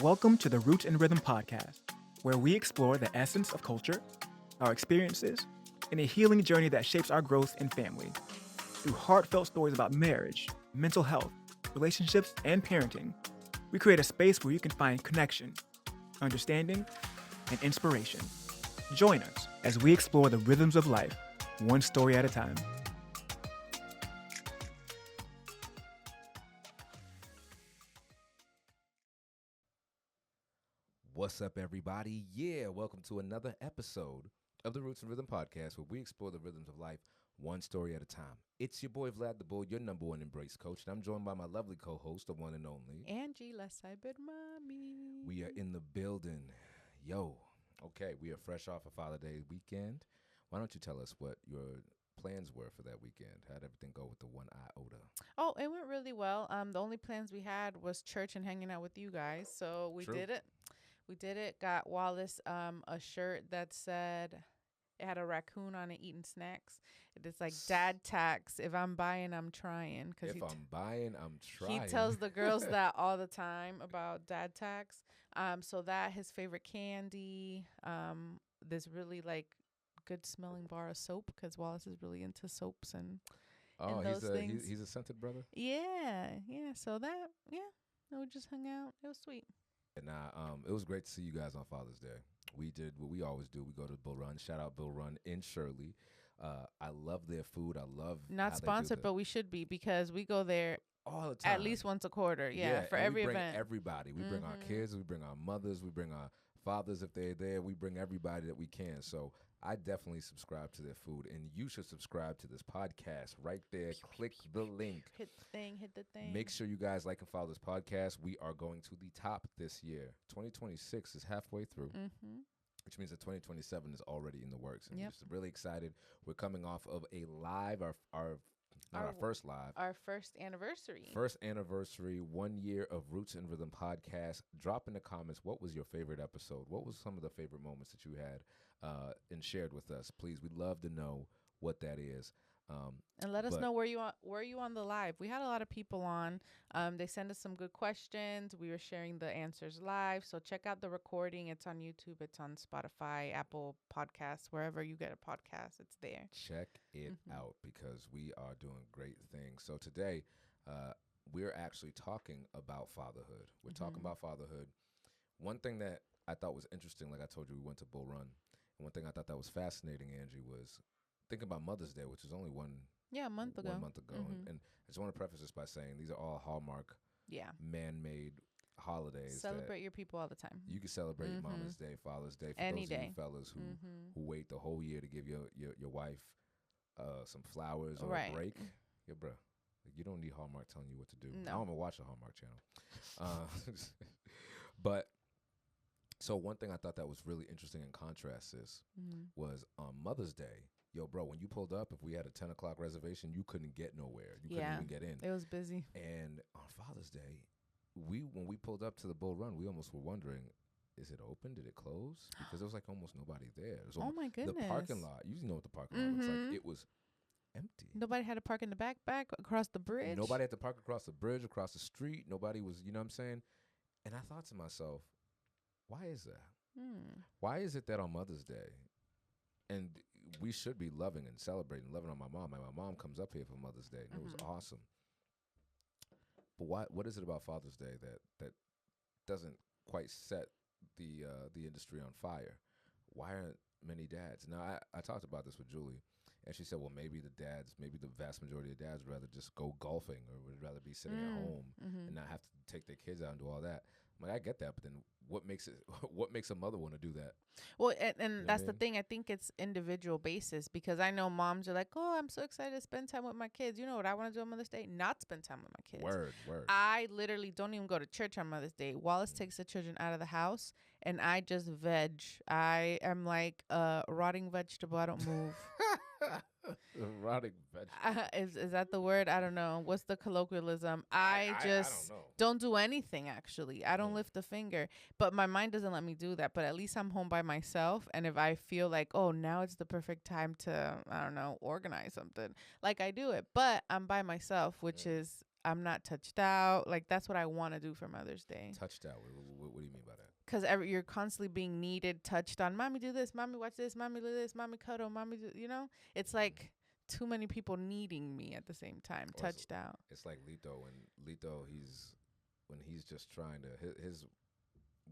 Welcome to the Roots and Rhythm podcast, where we explore the essence of culture, our experiences, and a healing journey that shapes our growth in family. Through heartfelt stories about marriage, mental health, relationships, and parenting, we create a space where you can find connection, understanding, and inspiration. Join us as we explore the rhythms of life, one story at a time. What's up, everybody? Yeah, welcome to another episode of the Roots and Rhythm podcast, where we explore the rhythms of life one story at a time. It's your boy Vlad the Bull, your number one embrace coach, and I'm joined by my lovely co-host, the one and only Angie, less cyber mommy. We are in the building. Yo, okay, we are fresh off of Father's Day weekend. Why don't you tell us what your plans were for that weekend? How'd everything go with the one iota? Oh, it went really well. The only plans we had was church and hanging out with you guys. So we True. did it. We did it. Got Wallace a shirt that said it had a raccoon on it eating snacks. It's like dad tax. If I'm buying, I'm trying. If I'm buying, I'm trying. He tells the girls that all the time about dad tax. So that his favorite candy. This really like good smelling bar of soap because Wallace is really into soaps and those things. He's a scented brother. Yeah. So we just hung out. It was sweet. It was great to see you guys on Father's Day. We did what we always do. We go to Bull Run. Shout out Bull Run in Shirley. I love their food. I love not sponsored, but we should be because we go there all the time, at least once a quarter. Yeah, for every event. Everybody. We bring our kids. We bring our mothers. We bring our fathers if they're there. We bring everybody that we can. So I definitely subscribe to their food, and you should subscribe to this podcast right there. Click the link. Hit the thing. Make sure you guys like and follow this podcast. We are going to the top this year. 2026 is halfway through, which means that 2027 is already in the works. And I'm just really excited. We're coming off of a live, our first live. Our first anniversary. 1 year of Roots and Rhythm podcast. Drop in the comments, what was your favorite episode? What was some of the favorite moments that you had and shared with us? Please, we'd love to know what that is. And let us know where you on the live. We had a lot of people on. They sent us some good questions. We were sharing the answers live. So check out the recording. It's on YouTube. It's on Spotify, Apple Podcasts, wherever you get a podcast. It's there. Check it out because we are doing great things. So today, we're actually talking about fatherhood. We're talking about fatherhood. One thing that I thought was interesting, like I told you, we went to Bull Run. And one thing I thought that was fascinating, Angie, was thinking about Mother's Day, which is only a month ago. 1 month ago. And I just want to preface this by saying these are all Hallmark, man-made holidays. Celebrate your people all the time. You can celebrate Mama's Day, Father's Day, for Any those day. of you fellas who wait the whole year to give your wife some flowers or a break. Yeah, bro. You don't need Hallmark telling you what to do. No. I don't even watch the Hallmark channel. But so one thing I thought that was really interesting in contrast was on Mother's Day. Yo, bro, when you pulled up, if we had a 10 o'clock reservation, you couldn't get nowhere. You couldn't even get in. It was busy. And on Father's Day, when we pulled up to the Bull Run, we almost were wondering, is it open? Did it close? Because there was like almost nobody there. Oh, my goodness. The parking lot, you know what the parking lot looks like. It was empty. Nobody had to park in the back across the bridge. Nobody had to park across the bridge, across the street. Nobody was, you know what I'm saying? And I thought to myself, why is that? Why is it that on Mother's Day, and we should be loving and celebrating, loving on my mom. My mom comes up here for Mother's Day, and it was awesome. But what is it about Father's Day that doesn't quite set the industry on fire? Why aren't many dads? Now, I talked about this with Julie, and she said, well, maybe the vast majority of dads would rather just go golfing or would rather be sitting at home and not have to take their kids out and do all that. I'm like, I get that, but then what makes a mother want to do that? Well, and that's the thing. I think it's individual basis because I know moms are like, oh, I'm so excited to spend time with my kids. You know what I want to do on Mother's Day? Not spend time with my kids. Word. I literally don't even go to church on Mother's Day. Wallace takes the children out of the house, and I just veg. I am like a rotting vegetable. I don't move. Rotting vegetable. Is that the word? I don't know. What's the colloquialism? I just don't do anything, actually. I don't lift a finger. But my mind doesn't let me do that. But at least I'm home by myself. And if I feel like, oh, now it's the perfect time to, I don't know, organize something, like I do it. But I'm by myself, which is I'm not touched out. Like, that's what I want to do for Mother's Day. Touched out. What do you mean by that? Because you're constantly being needed, touched on. Mommy, do this. Mommy, watch this. Mommy, do this. Mommy, cuddle. Mommy, do, it's like too many people needing me at the same time, Or touched out. It's like Lito. When he's just trying to, his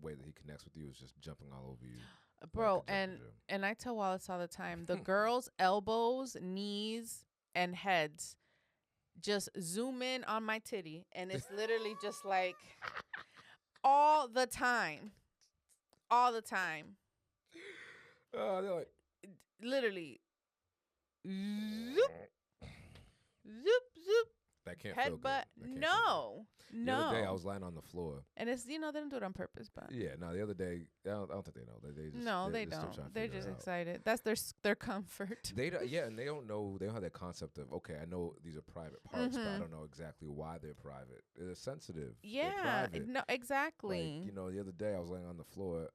way that he connects with you is just jumping all over you. Bro, like and I tell Wallace all the time, the girls' elbows, knees, and heads just zoom in on my titty, and it's literally just like all the time. All the time. They're like, literally. Zoop. Zoop, zoop. that can't feel good. No. The other day I was lying on the floor. And it's, they don't do it on purpose, but. Yeah, no, the other day, I don't think they know. They just, no, they still don't. trying to They're figure just it out. excited. That's their comfort. They don't, yeah, and they don't know. They don't have that concept of, okay, I know these are private parts, but I don't know exactly why they're private. They're sensitive. Yeah, they're private. no, exactly. Like, the other day I was laying on the floor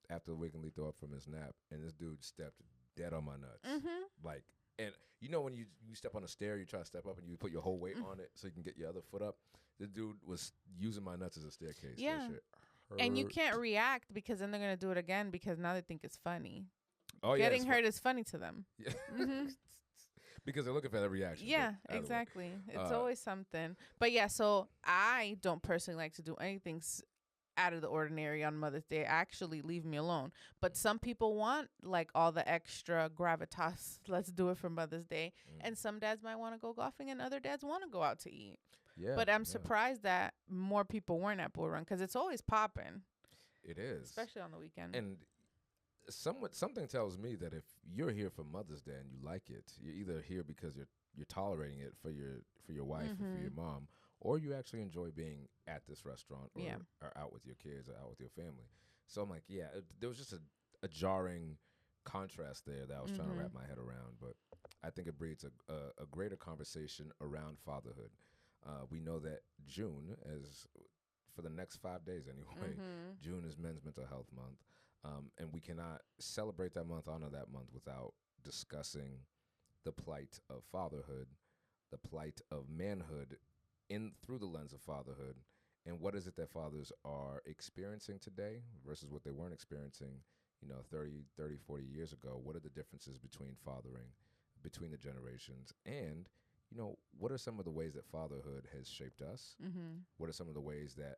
after waking Lito up from his nap, and this dude stepped dead on my nuts. Like, and when you step on a stair, you try to step up and you put your whole weight on it so you can get your other foot up. This dude was using my nuts as a staircase. Yeah. That shit and you hurt. can't react because then they're going to do it again because now they think it's funny. Oh, Getting hurt is funny to them. Yeah. Because they're looking for that reaction. Yeah, exactly. It's always something. But yeah, so I don't personally like to do anything out of the ordinary on Mother's Day. Actually, leave me alone. But some people want like all the extra gravitas. Let's do it for Mother's Day. And some dads might want to go golfing and other dads want to go out to eat. Yeah. But I'm surprised that more people weren't at Bull Run because it's always popping. It is. Especially on the weekend. And something tells me that if you're here for Mother's Day and you like it, you're either here because you're tolerating it for your wife or for your mom, or you actually enjoy being at this restaurant or out with your kids or out with your family. So I'm like, there was just a jarring contrast there that I was trying to wrap my head around, but I think it breeds a greater conversation around fatherhood. We know that June, as for the next 5 days anyway, June is Men's Mental Health Month. And we cannot celebrate that month, honor that month without discussing the plight of fatherhood, the plight of manhood through the lens of fatherhood, and what is it that fathers are experiencing today versus what they weren't experiencing, 30, 40 years ago. What are the differences between fathering, between the generations, and what are some of the ways that fatherhood has shaped us? What are some of the ways that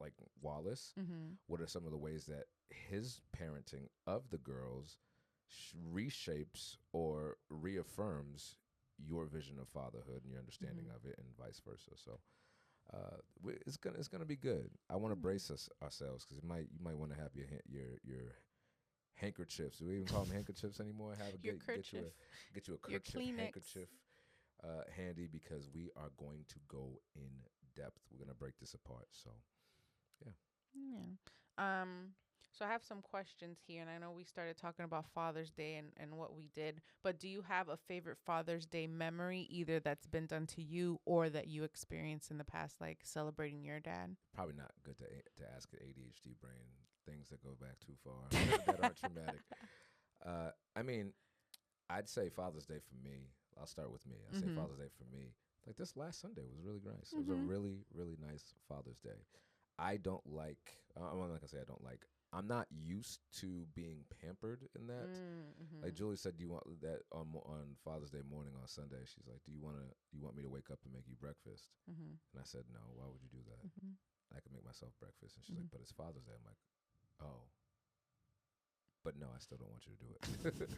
like Wallace, what are some of the ways that his parenting of the girls reshapes or reaffirms your vision of fatherhood and your understanding of it, and vice versa? So it's gonna be good. I want to brace ourselves because you might want to have your handkerchiefs. Do we even call them handkerchiefs anymore? Get you a kerchief, handkerchief handy, because we are going to go in depth. We're gonna break this apart. So, yeah. So I have some questions here, and I know we started talking about Father's Day and what we did, but do you have a favorite Father's Day memory, either that's been done to you or that you experienced in the past, like celebrating your dad? Probably not good to ask an ADHD brain things that go back too far that aren't traumatic. I mean, I'd say Father's Day for me. I'll start with me. I'd say Father's Day for me. Like this last Sunday was really nice. It was a really, really nice Father's Day. I don't like. I'm not gonna say I don't like. I'm not used to being pampered in that. Like Julie said, do you want that on Father's Day morning on Sunday? She's like, do you want me to wake up and make you breakfast? And I said, no. Why would you do that? I can make myself breakfast. And she's like, but it's Father's Day. I'm like, oh. But no, I still don't want you to do it.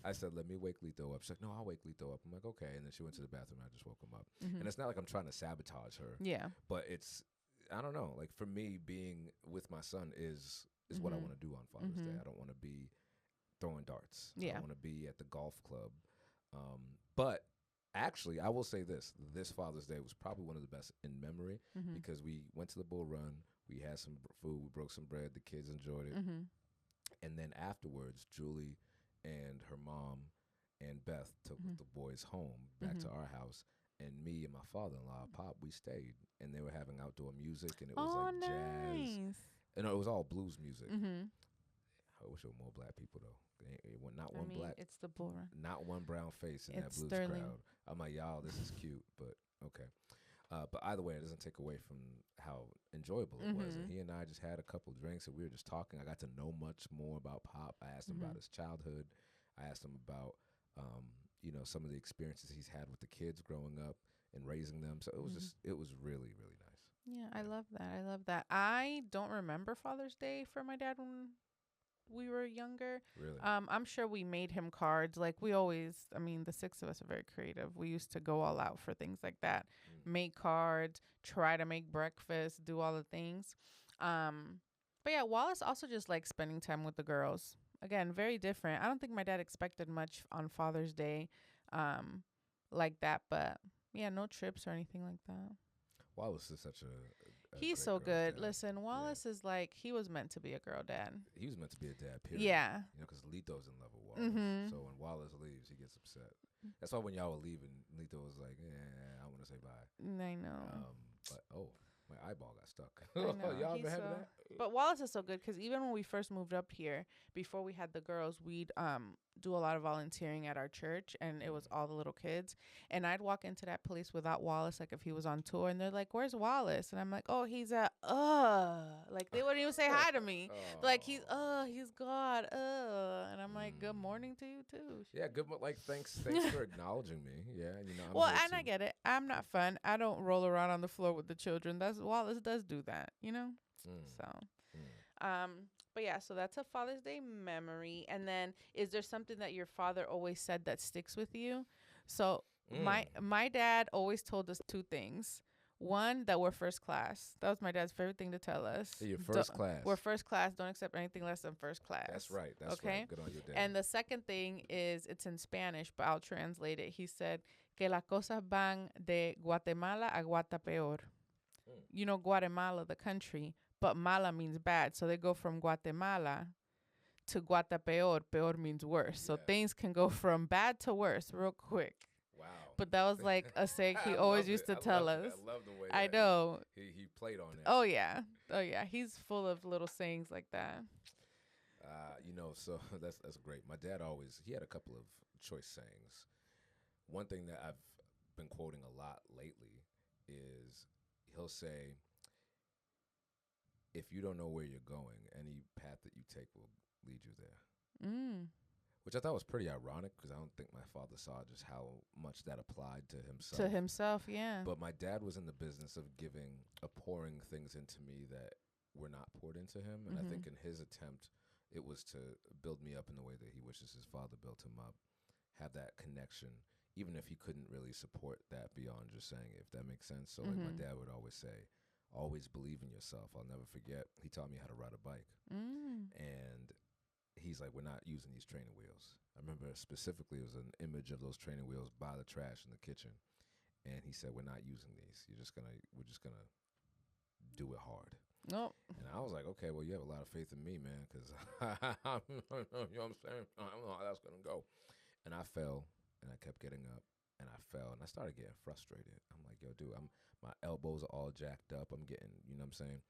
I said, let me wake Lito up. She's like, no, I'll wake Lito up. I'm like, okay. And then she went to the bathroom and I just woke him up. And it's not like I'm trying to sabotage her. Yeah. But I don't know. Like for me, being with my son is what I want to do on Father's Day. I don't want to be throwing darts. I don't want to be at the golf club. But actually, I will say this Father's Day was probably one of the best in memory because we went to the Bull Run. We had some food. We broke some bread. The kids enjoyed it. And then afterwards, Julie and her mom and Beth took the boys home back to our house. And me and my father-in-law, Pop, we stayed. And they were having outdoor music. And it was jazz. And it was all blues music. I wish there were more black people, though. It's the Bull Run. Not one brown face in that blues crowd. I'm like, y'all, this is cute, but okay. But either way, it doesn't take away from how enjoyable it was. And he and I just had a couple drinks, and we were just talking. I got to know much more about Pop. I asked him about his childhood. I asked him about, some of the experiences he's had with the kids growing up and raising them. So it was it was really, really nice. Yeah, I love that. I love that. I don't remember Father's Day for my dad when we were younger. Really? I'm sure we made him cards. Like we always, I mean, the six of us are very creative. We used to go all out for things like that. Make cards, try to make breakfast, do all the things. But yeah, Wallace also just likes spending time with the girls. Again, very different. I don't think my dad expected much on Father's Day, like that. But yeah, no trips or anything like that. Wallace is such a He's great so girl's good. dad. Listen, Wallace is like, he was meant to be a girl dad. He was meant to be a dad, period. Yeah. Because Lito's in love with Wallace. So when Wallace leaves, he gets upset. That's why when y'all were leaving, Lito was like, I want to say bye. I know. But, my eyeball got stuck. I know. Y'all ever had that? But Wallace is so good because even when we first moved up here, before we had the girls, we'd do a lot of volunteering at our church, and it was all the little kids. And I'd walk into that place without Wallace, like if he was on tour, and they're like, "Where's Wallace?" And I'm like, "Oh, he's at like they wouldn't even say hi to me. Like he's God, and I'm like, "Good morning to you too." Yeah, good. Thanks for acknowledging me. Yeah, I'm well, here and I get it. I'm not fun. I don't roll around on the floor with the children. Wallace does do that, So, but yeah, so that's a Father's Day memory. And then, is there something that your father always said that sticks with you? So my dad always told us two things. One, that we're first class. That was my dad's favorite thing to tell us. You're first class. We're first class. Don't accept anything less than first class. That's right. That's okay? right. Good on your dad. And the second thing is, it's in Spanish, but I'll translate it. He said, que las cosas van de Guatemala a Guatapeor. Guatemala, the country, but mala means bad. So they go from Guatemala to Guatapeor. Peor means worse. So things can go from bad to worse real quick. Wow. But that was like a saying he always used to tell us. I love the way I know. He played on that. Oh, yeah. He's full of little sayings like that. So that's great. My dad he had a couple of choice sayings. One thing that I've been quoting a lot lately is he'll say, if you don't know where you're going, any path that you take will lead you there. Which I thought was pretty ironic because I don't think my father saw just how much that applied to himself. To himself, yeah. But my dad was in the business of pouring things into me that were not poured into him. And I think in his attempt, it was to build me up in the way that he wishes his father built him up, have that connection, even if he couldn't really support that beyond just saying it, if that makes sense. So like my dad would always say, always believe in yourself. I'll never forget. He taught me how to ride a bike. And he's like, we're not using these training wheels. I remember specifically, it was an image of those training wheels by the trash in the kitchen. And he said, we're not using these. We're just gonna do it hard. Nope. And I was like, okay, well, you have a lot of faith in me, man, because you know what I'm saying? I don't know how that's gonna go. And I fell, and I kept getting up, and I fell, and I started getting frustrated. I'm like, yo, dude, my elbows are all jacked up. I'm getting, you know what I'm saying?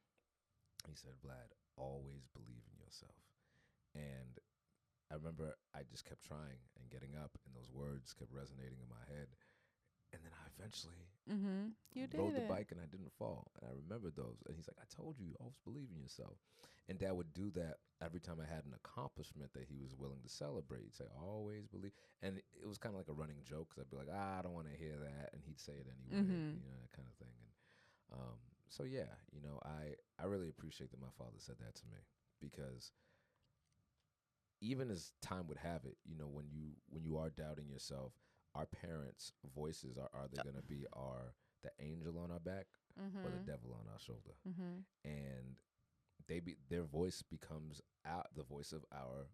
He said, Vlad, always believe in yourself. And I remember I just kept trying and getting up, and those words kept resonating in my head. And then I eventually rode the bike, and I didn't fall. And I remembered those. And he's like, I told you, always believe in yourself. And Dad would do that every time I had an accomplishment that he was willing to celebrate. He'd say, always believe. And it was kind of like a running joke, because I'd be like, I don't want to hear that. And he'd say it anyway, that kind of thing. And so, yeah, I really appreciate that my father said that to me, because even as time would have it, when you are doubting yourself, our parents' voices are they going to be the angel on our back or the devil on our shoulder? And their voice becomes the voice of our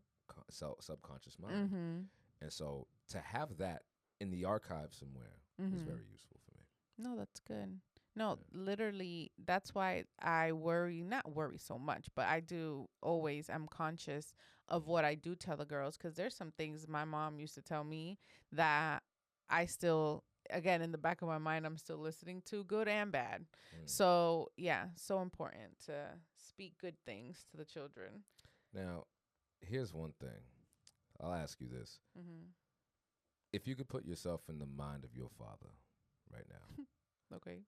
subconscious mind. And so to have that in the archive somewhere is very useful for me. No, that's good. No, literally, that's why I not worry so much, but I do always, I'm conscious of what I do tell the girls, because there's some things my mom used to tell me that I still, again, in the back of my mind, I'm still listening to, good and bad. So, yeah, so important to speak good things to the children. Now, here's one thing. I'll ask you this. If you could put yourself in the mind of your father right now, Okay.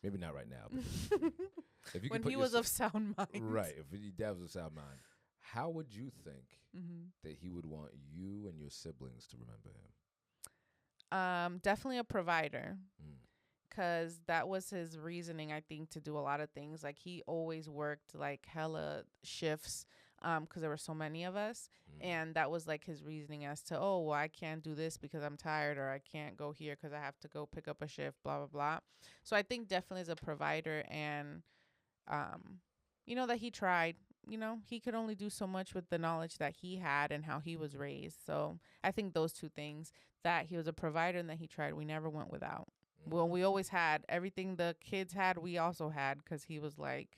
Maybe not right now. But if you When could he was of sound mind. right, if your dad was of sound mind, how would you think Mm-hmm. that he would want you and your siblings to remember him? Definitely a provider. Mm. Cause that was his reasoning, I think, to do a lot of things. Like he always worked like hella shifts, cause there were so many of us, and that was like his reasoning as to, oh, well, I can't do this because I'm tired, or I can't go here because I have to go pick up a shift, blah blah blah. So I think definitely as a provider, and that he tried. He could only do so much with the knowledge that he had and how he was raised. So I think those two things, that he was a provider and that he tried, we never went without. Well, we always had everything the kids had, we also had, because he was like,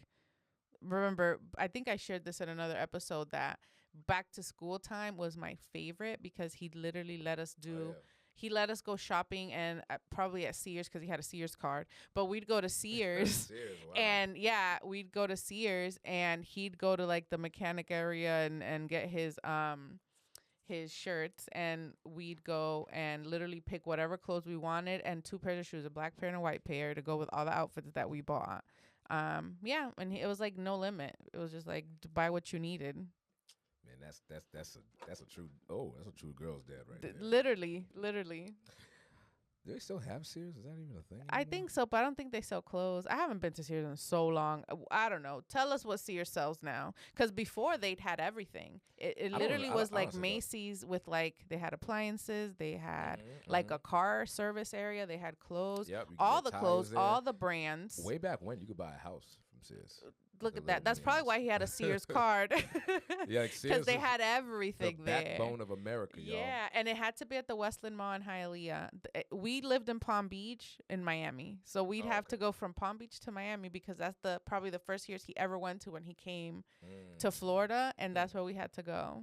remember, I think I shared this in another episode, that back to school time was my favorite because he literally let us do. He let us go shopping, and probably at Sears, because he had a Sears card. But we'd go to Sears, Sears, wow. and we'd go to Sears, and he'd go to like the mechanic area and get his shirts, and we'd go and literally pick whatever clothes we wanted, and 2 pairs of shoes, a black pair and a white pair, to go with all the outfits that we bought. And it was like no limit. It was just like buy what you needed. Man, that's a true girl's dad right there. Literally. Do they still have Sears? Is that even a thing anymore? I think so, but I don't think they sell clothes. I haven't been to Sears in so long. I don't know. Tell us what Sears sells now, because before they'd had everything. It literally was like Macy's with like, they had appliances, they had like a car service area, they had clothes, all the clothes, there. All the brands. Way back when you could buy a house from Sears. Look at that. That's probably why he had a Sears card. Yeah, because they had everything the there. Backbone of America, y'all. Yeah, and it had to be at the Westland Mall in Hialeah. We lived in Palm Beach in Miami, so we'd have to go from Palm Beach to Miami, because that's probably the first years he ever went to when he came to Florida, and that's where we had to go.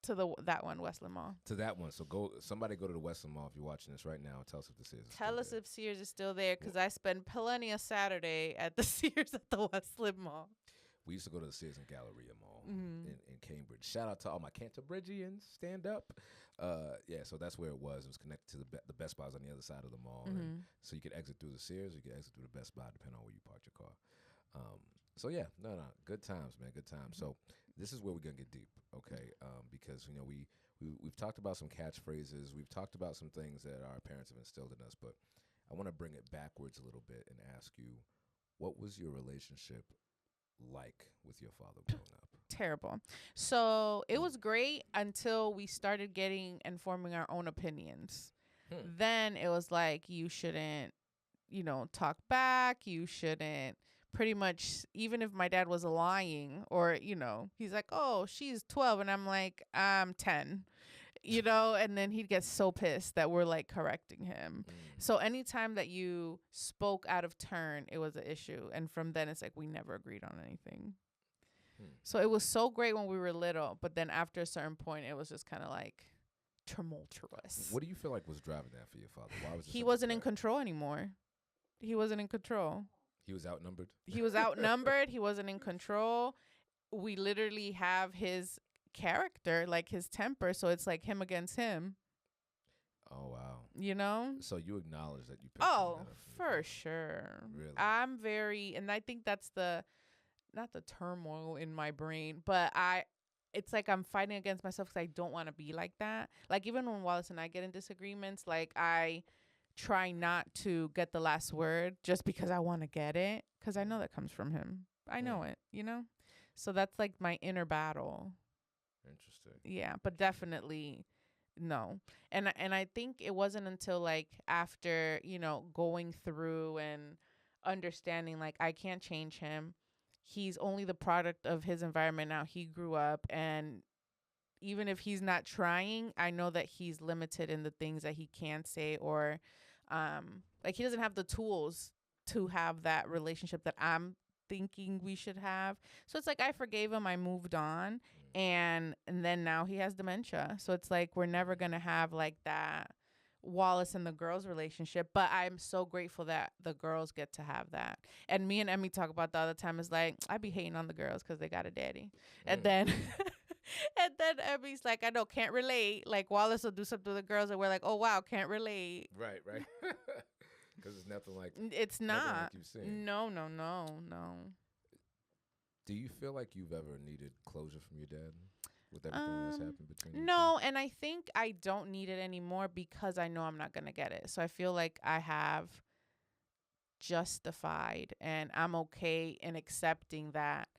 To that one, Westland Mall. To that one. So somebody go to the Westland Mall if you're watching this right now. Tell us if this is. Tell us if Sears is still there, because I spend plenty of Saturday at the Sears at the Westland Mall. We used to go to the Sears and Galleria Mall in Cambridge. Shout out to all my Canterbridgians. Stand up. So that's where it was. It was connected to the Best Buy was on the other side of the mall. And so you could exit through the Sears, you could exit through the Best Buy, depending on where you parked your car. Good times, man, good times. So this is where we're gonna get deep, okay? Because we've talked about some catchphrases, we've talked about some things that our parents have instilled in us, but I want to bring it backwards a little bit and ask you, what was your relationship like with your father growing up? Terrible. So it was great until we started getting and forming our own opinions. Then it was like, you shouldn't, talk back. You shouldn't. Pretty much, even if my dad was lying, or, he's like, oh, she's 12. And I'm like, I'm 10, and then he'd get so pissed that we're like correcting him. So anytime that you spoke out of turn, it was an issue. And from then it's like, we never agreed on anything. So it was so great when we were little, but then after a certain point, it was just kind of like tumultuous. What do you feel like was driving that for your father? Why was he wasn't in control anymore? He wasn't in control. He was outnumbered? He was outnumbered. He wasn't in control. We literally have his character, like his temper. So it's like him against him. Oh, wow. So you acknowledge that you picked for sure. Really? I'm very, and I think that's not the turmoil in my brain, but it's like I'm fighting against myself because I don't want to be like that. Like even when Wallace and I get in disagreements, like I try not to get the last word just because I want to get it, because I know that comes from him. I know it, So that's like my inner battle. Interesting. Yeah, but definitely no. And I think it wasn't until like after, going through and understanding like I can't change him. He's only the product of his environment now. He grew up, and even if he's not trying, I know that he's limited in the things that he can say, or like he doesn't have the tools to have that relationship that I'm thinking we should have. So it's like I forgave him, I moved on, and then now he has dementia. So it's like we're never going to have like that Wallace and the girls relationship, but I'm so grateful that the girls get to have that. And me and Emmy talk about the other time is like, I be hating on the girls because they got a daddy. And then and then Emmy's like, I know, can't relate. Like Wallace will do something to the girls and we're like, oh wow, can't relate. Right. Because it's nothing like It's nothing like not. you've seen. No, no, no, no. Do you feel like you've ever needed closure from your dad with everything that's happened between you No, and I think I don't need it anymore because I know I'm not going to get it. So I feel like I have justified and I'm okay in accepting that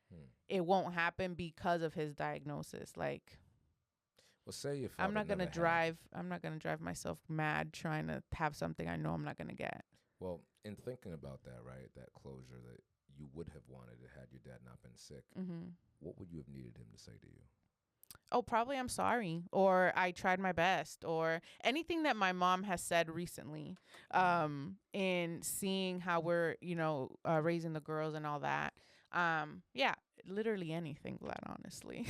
it won't happen because of his diagnosis. Like, well, say your father I'm not going to never drive. I'm not going to drive myself mad trying to have something I know I'm not going to get. Well, in thinking about that, right, that closure that you would have wanted had your dad not been sick, what would you have needed him to say to you? Oh, probably I'm sorry, or I tried my best, or anything that my mom has said recently, in seeing how we're, raising the girls and all that. Yeah, literally anything, Vlad, honestly.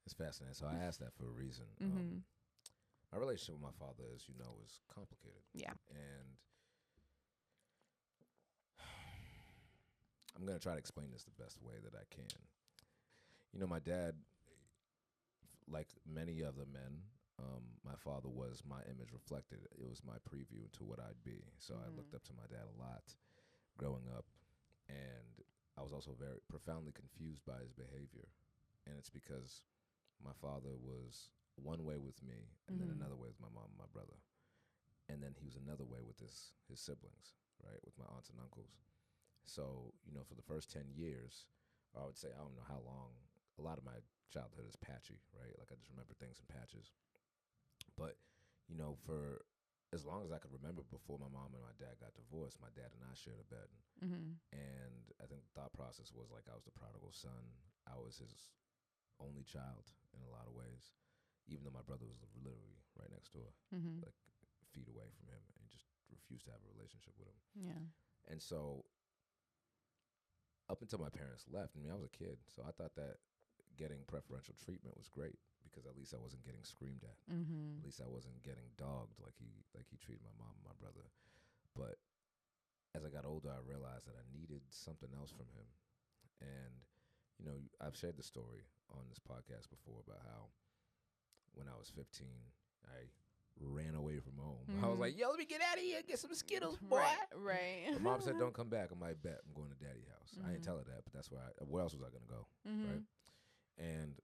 It's fascinating. So I asked that for a reason. My relationship with my father, as you know, is complicated. Yeah. And I'm going to try to explain this the best way that I can. You know, my dad, like many other men, my father was my image reflected. It was my preview into what I'd be. So I looked up to my dad a lot growing up. And I was also very profoundly confused by his behavior. And it's because my father was one way with me and then another way with my mom and my brother. And then he was another way with his siblings, right, with my aunts and uncles. So, for the first 10 years, or I would say, I don't know how long, a lot of my childhood is patchy, right? Like, I just remember things in patches. But, for as long as I could remember before my mom and my dad got divorced, my dad and I shared a bed. And I think the thought process was like I was the prodigal son. I was his only child in a lot of ways, even though my brother was literally right next door, like feet away from him, and just refused to have a relationship with him. Yeah. And so up until my parents left, I was a kid, so I thought that getting preferential treatment was great because at least I wasn't getting screamed at. At least I wasn't getting dogged like he treated my mom and my brother. But as I got older, I realized that I needed something else from him. And, I've shared the story on this podcast before about how when I was 15, I ran away from home. I was like, yo, let me get out of here and get some Skittles, boy. Right. My mom said, don't come back. I'm like, bet, I'm going to daddy's house. I didn't tell her that, but that's where where else was I going to go, right? And,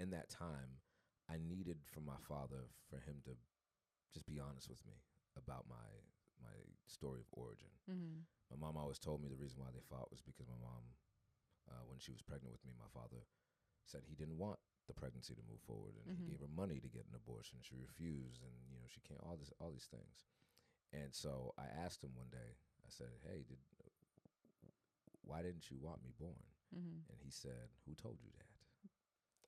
in that time, I needed from my father for him to just be honest with me about my story of origin. My mom always told me the reason why they fought was because my mom, when she was pregnant with me, my father said he didn't want the pregnancy to move forward, and he gave her money to get an abortion. She refused, and she can't all these things. And so I asked him one day. I said, "Hey, why didn't you want me born?" And he said, "Who told you that?"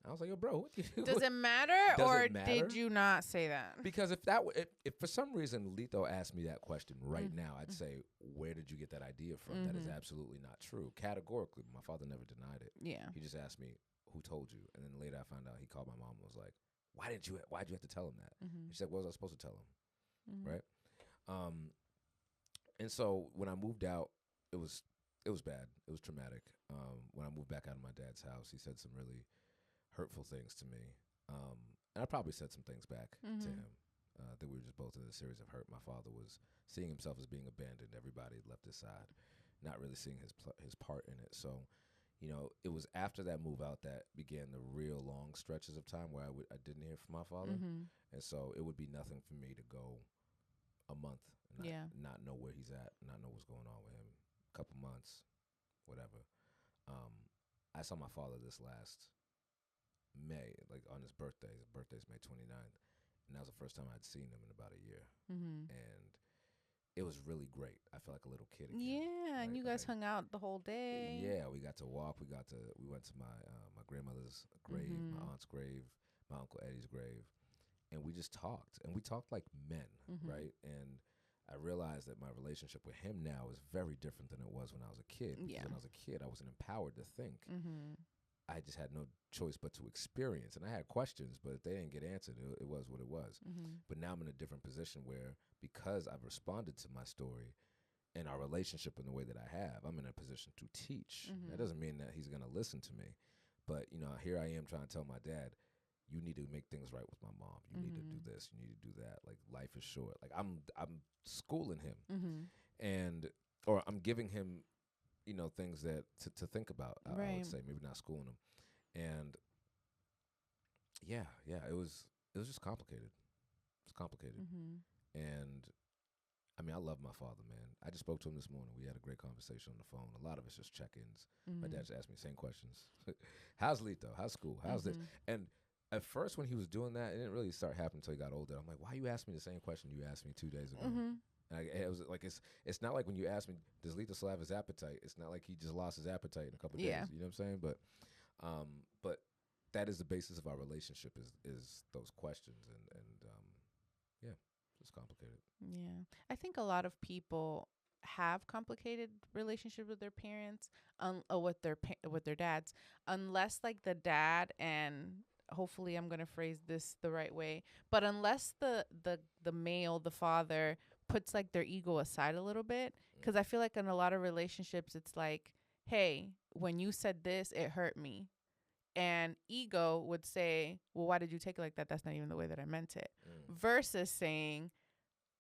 I was like, "Yo, bro, Does it matter, or did you not say that? Because if for some reason Lito asked me that question right now, I'd say, where did you get that idea from? That is absolutely not true. Categorically, my father never denied it. Yeah. He just asked me, who told you? And then later I found out he called my mom and was like, why'd you have to tell him that? She said, what was I supposed to tell him? Right? And so when I moved out, it was bad. It was traumatic. When I moved back out of my dad's house, he said some really hurtful things to me. And I probably said some things back to him. That we were just both in a series of hurt. My father was seeing himself as being abandoned. Everybody had left his side, not really seeing his part in it. So, it was after that move out that began the real long stretches of time where I didn't hear from my father. And so it would be nothing for me to go a month and not know where he's at, not know what's going on with him. A couple months, whatever. I saw my father this last May, like on his birthday. His birthday's May 29th. And that was the first time I'd seen him in about a year. And it was really great. I felt like a little kid again. Yeah, right? and you guys hung out the whole day. Yeah, we got to walk. We went to my grandmother's grave, my aunt's grave, my Uncle Eddie's grave. And we just talked. And we talked like men, right? And I realized that my relationship with him now is very different than it was when I was a kid. Because when I was a kid, I wasn't empowered to think. I just had no choice but to experience. And I had questions, but if they didn't get answered, it was what it was. But now I'm in a different position where, because I've responded to my story and our relationship in the way that I have, I'm in a position to teach. That doesn't mean that he's going to listen to me. But, here I am trying to tell my dad, you need to make things right with my mom. You need to do this. You need to do that. Like, life is short. Like, I'm schooling him, and or I'm giving him, things that to think about. I would say maybe not schooling him, and yeah, it was just complicated. It's complicated, and I mean, I love my father, man. I just spoke to him this morning. We had a great conversation on the phone. A lot of it's just check-ins. My dad just asked me the same questions. How's Lito? How's school? How's this? And at first, when he was doing that, it didn't really start happening until he got older. I'm like, why you asking me the same question you asked me 2 days ago? And it was like, it's not like when you ask me, does Lito still have his appetite? It's not like he just lost his appetite in a couple of days. You know what I'm saying? But that is the basis of our relationship is those questions. And yeah, it's complicated. Yeah. I think a lot of people have complicated relationships with their parents, or with their dads, unless like the dad, and hopefully I'm going to phrase this the right way, but unless the male, the father, puts like their ego aside a little bit, because I feel like in a lot of relationships it's like, hey, when you said this, it hurt me. And ego would say, well, why did you take it like that? That's not even the way that I meant it. Versus saying,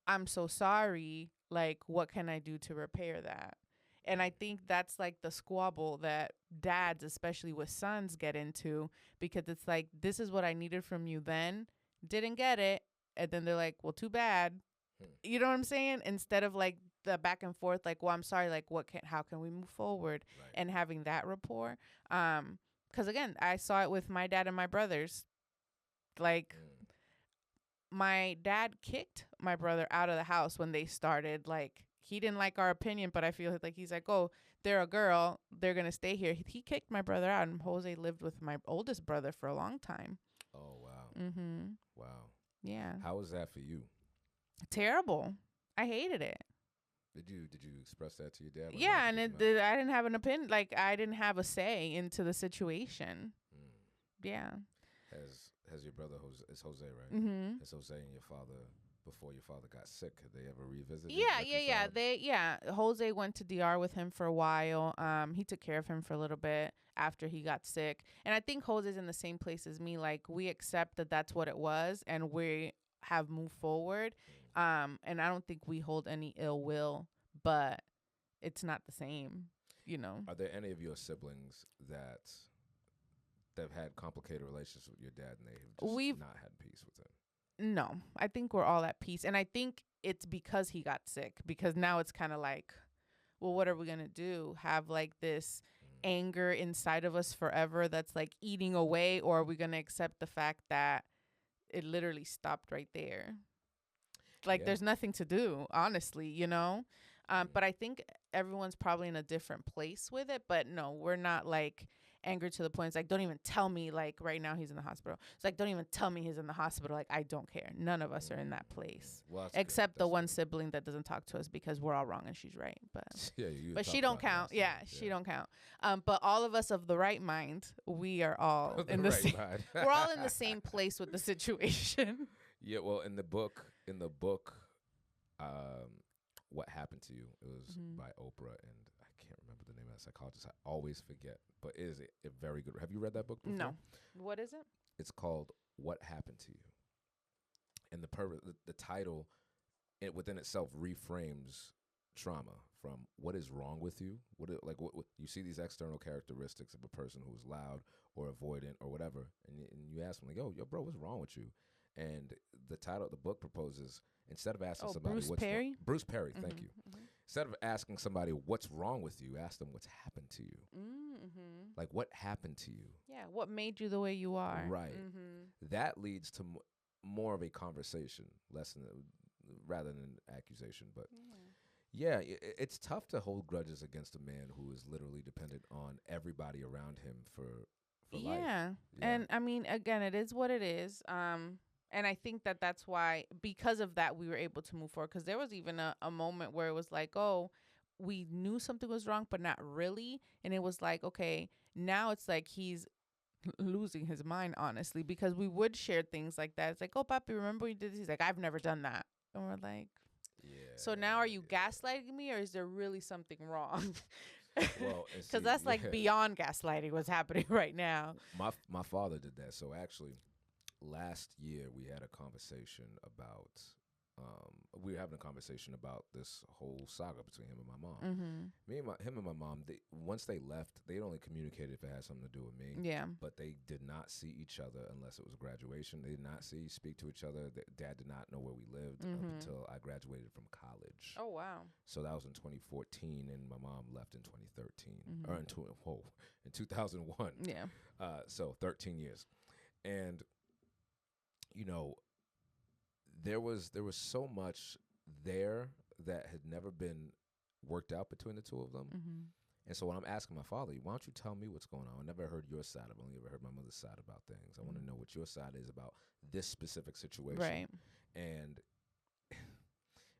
I'm so sorry. Like, what can I do to repair that? And I think that's like the squabble that dads, especially with sons, get into, because it's like, this is what I needed from you then, didn't get it. And then they're like, well, too bad. You know what I'm saying? Instead of like the back and forth, like, well, I'm sorry. Like, how can we move forward? Right. And having that rapport. Because again, I saw it with my dad and my brothers. Like, my dad kicked my brother out of the house when they started. Like, he didn't like our opinion, but I feel like he's like, oh, they're a girl, they're going to stay here. He kicked my brother out, and Jose lived with my oldest brother for a long time. Oh, wow. Wow. Yeah. How was that for you? Terrible. I hated it. Did you express that to your dad? Yeah, and I didn't have an opinion. Like, I didn't have a say into the situation. Yeah. Has your brother is Jose, right? Has Jose and your father, before your father got sick, had they ever revisited? Yeah. Jose went to DR with him for a while. He took care of him for a little bit after he got sick, and I think Jose's in the same place as me. Like, we accept that that's what it was, and we have moved forward. And I don't think we hold any ill will, but it's not the same, Are there any of your siblings that have had complicated relationships with your dad, and they've not had peace with him? No, I think we're all at peace. And I think it's because he got sick, because now it's kind of like, well, what are we going to do? Have like this anger inside of us forever that's like eating away, or are we going to accept the fact that it literally stopped right there? Like, there's nothing to do, honestly, But I think everyone's probably in a different place with it. But no, we're not like angry to the point. It's like, don't even tell me, like, right now he's in the hospital. It's like, don't even tell me he's in the hospital. Like, I don't care. None of us are in that place. Well, except the one sibling that doesn't talk to us because we're all wrong and she's right. But but she don't count. Yeah, she don't count. But all of us of the right mind, we are all in the same. We're all in the same place with the situation. Yeah, well, in the book, What Happened to You? It was by Oprah, and I can't remember the name of that psychologist. I always forget, but it is a very good. Have you read that book before? No. What is it? It's called What Happened to You, and the title, within itself reframes trauma from what is wrong with you. What you see these external characteristics of a person who is loud or avoidant or whatever, and you ask them like, yo, bro, what's wrong with you? And the title of the book proposes, instead of asking somebody Bruce Perry? Bruce Perry, thank you. Instead of asking somebody what's wrong with you, ask them what's happened to you. Like, what happened to you? Yeah, what made you the way you are? Right. That leads to more of a conversation, rather than accusation. But yeah, it's tough to hold grudges against a man who is literally dependent on everybody around him for life. Yeah, and I mean, again, it is what it is. And I think that's why, because of that, we were able to move forward. Because there was even a moment where it was like, oh, we knew something was wrong, but not really. And it was like, okay, now it's like he's losing his mind, honestly, because we would share things like that. It's like, oh, papi, remember we did this? He's like, I've never done that. And we're like, so now are you gaslighting me, or is there really something wrong? Well, because that's like beyond gaslighting what's happening right now. My father did that. So actually, last year we had a conversation about we were having a conversation about this whole saga between him and my mom. Him and my mom, once they left, they only communicated if it had something to do with me. Yeah. But they did not see each other unless it was graduation. They did not speak to each other. Dad did not know where we lived up until I graduated from college. Oh, wow. So that was in 2014, and my mom left in 2013 or in 2001. Yeah. So 13 years, and you know, there was so much there that had never been worked out between the two of them. And so when I'm asking my father, why don't you tell me what's going on? I never heard your side. I've only ever heard my mother's side about things. I want to know what your side is about this specific situation. Right. And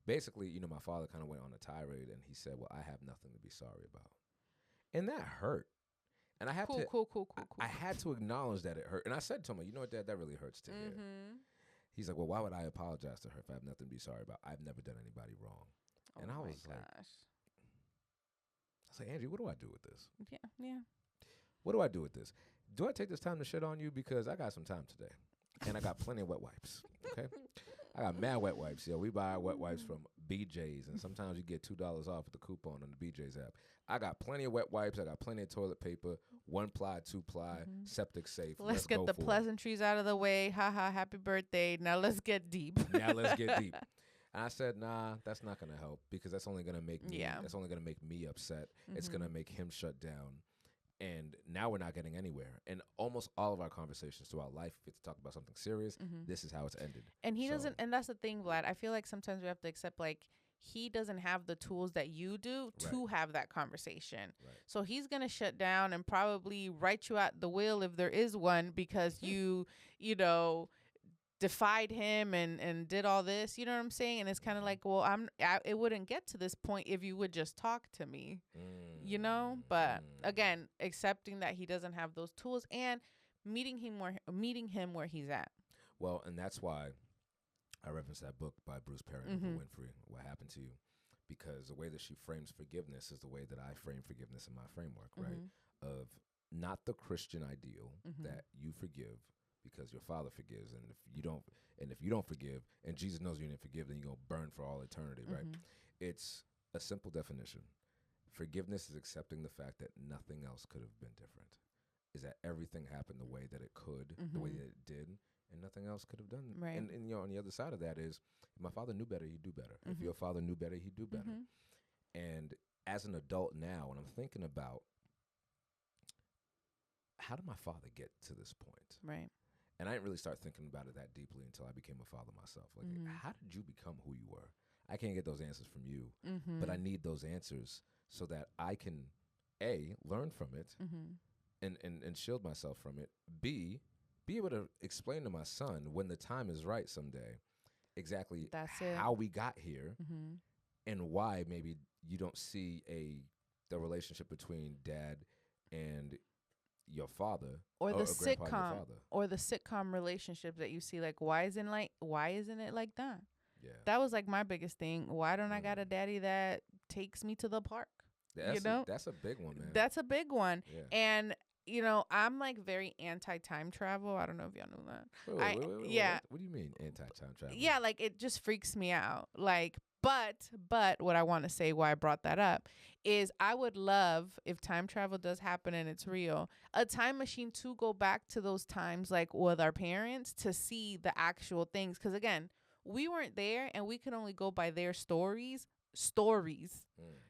basically, you know, my father kind of went on a tirade, and he said, well, I have nothing to be sorry about. And that hurt. And I had I had to acknowledge that it hurt. And I said to him, you know what, Dad, that really hurts to hear. He's like, well, why would I apologize to her if I have nothing to be sorry about? I've never done anybody wrong. And I was like, I was like, Angie, what do I do with this? Yeah. What do I do with this? Do I take this time to shit on you? Because I got some time today. And I got plenty of wet wipes. Okay? I got mad wet wipes. Yo, we buy our wet wipes from BJ's, and sometimes you get $2 off with the coupon on the BJ's app. I got plenty of wet wipes. I got plenty of toilet paper, 1-ply, 2-ply, septic safe. Let's get the pleasantries out of the way. Ha, happy birthday. Now let's get deep. And I said, nah, that's not going to help, because that's only going to make me that's only going to make me upset. It's going to make him shut down. And now we're not getting anywhere. And almost all of our conversations throughout life, if it's to talk about something serious, this is how it's ended. And he doesn't, and that's the thing, Vlad. I feel like sometimes we have to accept, like, he doesn't have the tools that you do to have that conversation. Right. So he's going to shut down and probably write you out the will if there is one, because you know, defied him and did all this, you know what I'm saying? And it's kind of like, well, it wouldn't get to this point if you would just talk to me, you know? But again, accepting that he doesn't have those tools and meeting him where he's at. Well, and that's why I referenced that book by Bruce Perry, Winfrey, What Happened to You, because the way that she frames forgiveness is the way that I frame forgiveness in my framework, right? Of not the Christian ideal that you forgive because your Father forgives, and if you don't forgive, and Jesus knows you didn't forgive, then you're gonna burn for all eternity, right? It's a simple definition. Forgiveness is accepting the fact that nothing else could have been different. Is that everything happened the way that it could, the way that it did, and nothing else could have done. Right. And you know, on the other side of that is, if my father knew better, he'd do better. If your father knew better, he'd do better. And as an adult now, when I'm thinking about how did my father get to this point? Right. And I didn't really start thinking about it that deeply until I became a father myself. Like, how did you become who you were? I can't get those answers from you, but I need those answers so that I can, A, learn from it and shield myself from it. B, be able to explain to my son when the time is right someday exactly how we got here and why maybe you don't see the relationship between dad and your father or the sitcom relationship that you see, like why isn't it like that? Yeah, that was like my biggest thing. Why don't I got a daddy that takes me to the park? That's a big one, man. That's a big one. Yeah. And you know, I'm like very anti-time travel. I don't know if y'all know that. Wait, what do you mean anti-time travel? Yeah, like it just freaks me out. Like, but what I want to say, why I brought that up, is I would love, if time travel does happen and it's real, a time machine to go back to those times, like with our parents, to see the actual things. Because again, we weren't there, and we could only go by their stories,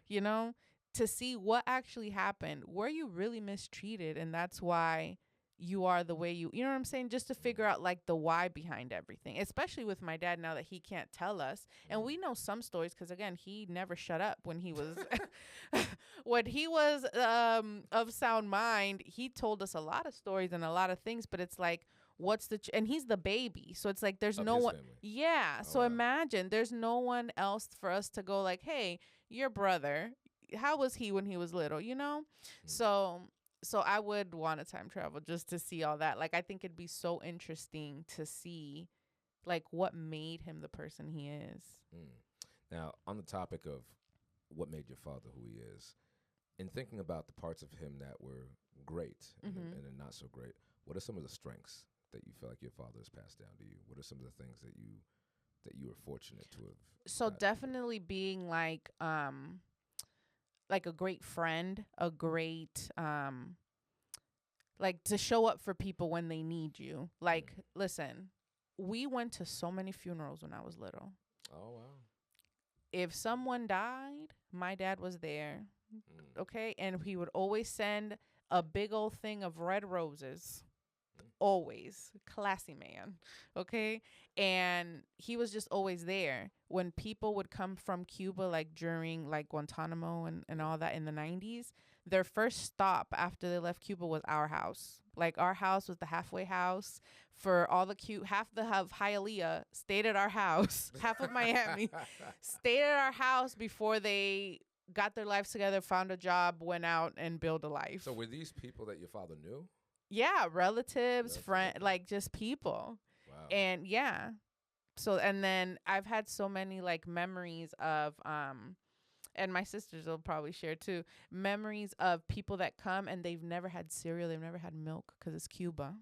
you know, to see what actually happened. Were you really mistreated? And that's why you are the way you know what I'm saying? Just to figure out like the why behind everything, especially with my dad now that he can't tell us. And we know some stories because, again, he never shut up when he was of sound mind. He told us a lot of stories and a lot of things, but it's like, and he's the baby. So it's like there's no one. Family. Yeah. So imagine there's no one else for us to go like, hey, your brother, how was he when he was little, you know? So I would want to time travel just to see all that. Like, I think it'd be so interesting to see like what made him the person he is. Now, on the topic of what made your father who he is, in thinking about the parts of him that were great and not so great, what are some of the strengths that you feel like your father has passed down to you? What are some of the things that you were fortunate to have? So definitely being like a great friend, a great like to show up for people when they need you. Like, listen, we went to so many funerals when I was little. Oh wow. If someone died, my dad was there. Okay? And he would always send a big old thing of red roses. Always. Classy man. Okay? And he was just always there. When people would come from Cuba, like during like Guantanamo and all that in the 90s, their first stop after they left Cuba was our house. Like our house was the halfway house for all the cute. Half the Hialeah stayed at our house. Half of Miami stayed at our house before they got their lives together, found a job, went out and built a life. So were these people that your father knew? Yeah, relatives, friends, like just people. Wow. And yeah. So and then I've had so many like memories of and my sisters will probably share too, memories of people that come and they've never had cereal, they've never had milk because it's Cuba.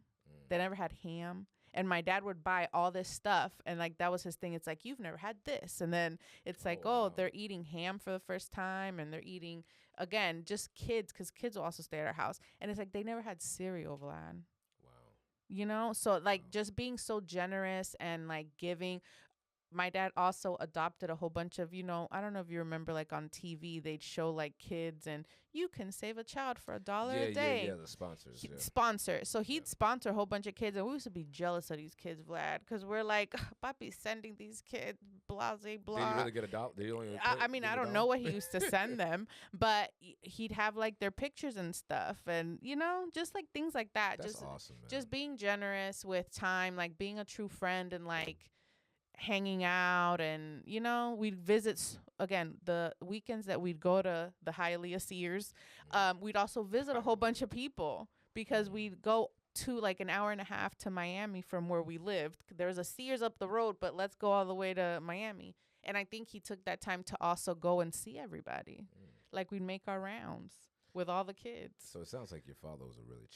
They never had ham. And my dad would buy all this stuff and like that was his thing. It's like, you've never had this. And then it's like, wow. they're eating ham for the first time and they're eating, again, just kids, because kids will also stay at our house. And it's like they never had cereal, Vlad. Wow. You know? So like just being so generous and like giving. My dad also adopted a whole bunch of, I don't know if you remember, like on TV, they'd show like kids and you can save a child for $1 a day. Yeah, the sponsors. Sponsor. So he'd sponsor a whole bunch of kids and we used to be jealous of these kids, Vlad, because we're like, Papi's sending these kids, blah, blah. Did he really get a dollar? I mean, I don't know what he used to send them, but he'd have like their pictures and stuff and, just like things like that. That's just awesome, man. Just being generous with time, like being a true friend and like, hanging out and we'd visit again the weekends that we'd go to the Hialeah Sears. We'd also visit a whole bunch of people because we'd go to like an hour and a half to Miami from where we lived. There's a Sears up the road, but let's go all the way to Miami. And I think he took that time to also go and see everybody. Like we'd make our rounds with all the kids. So it sounds like your father was a really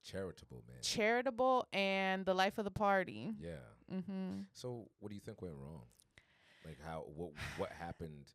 charitable man. Charitable and the life of the party. Yeah. So what do you think went wrong? Like what happened?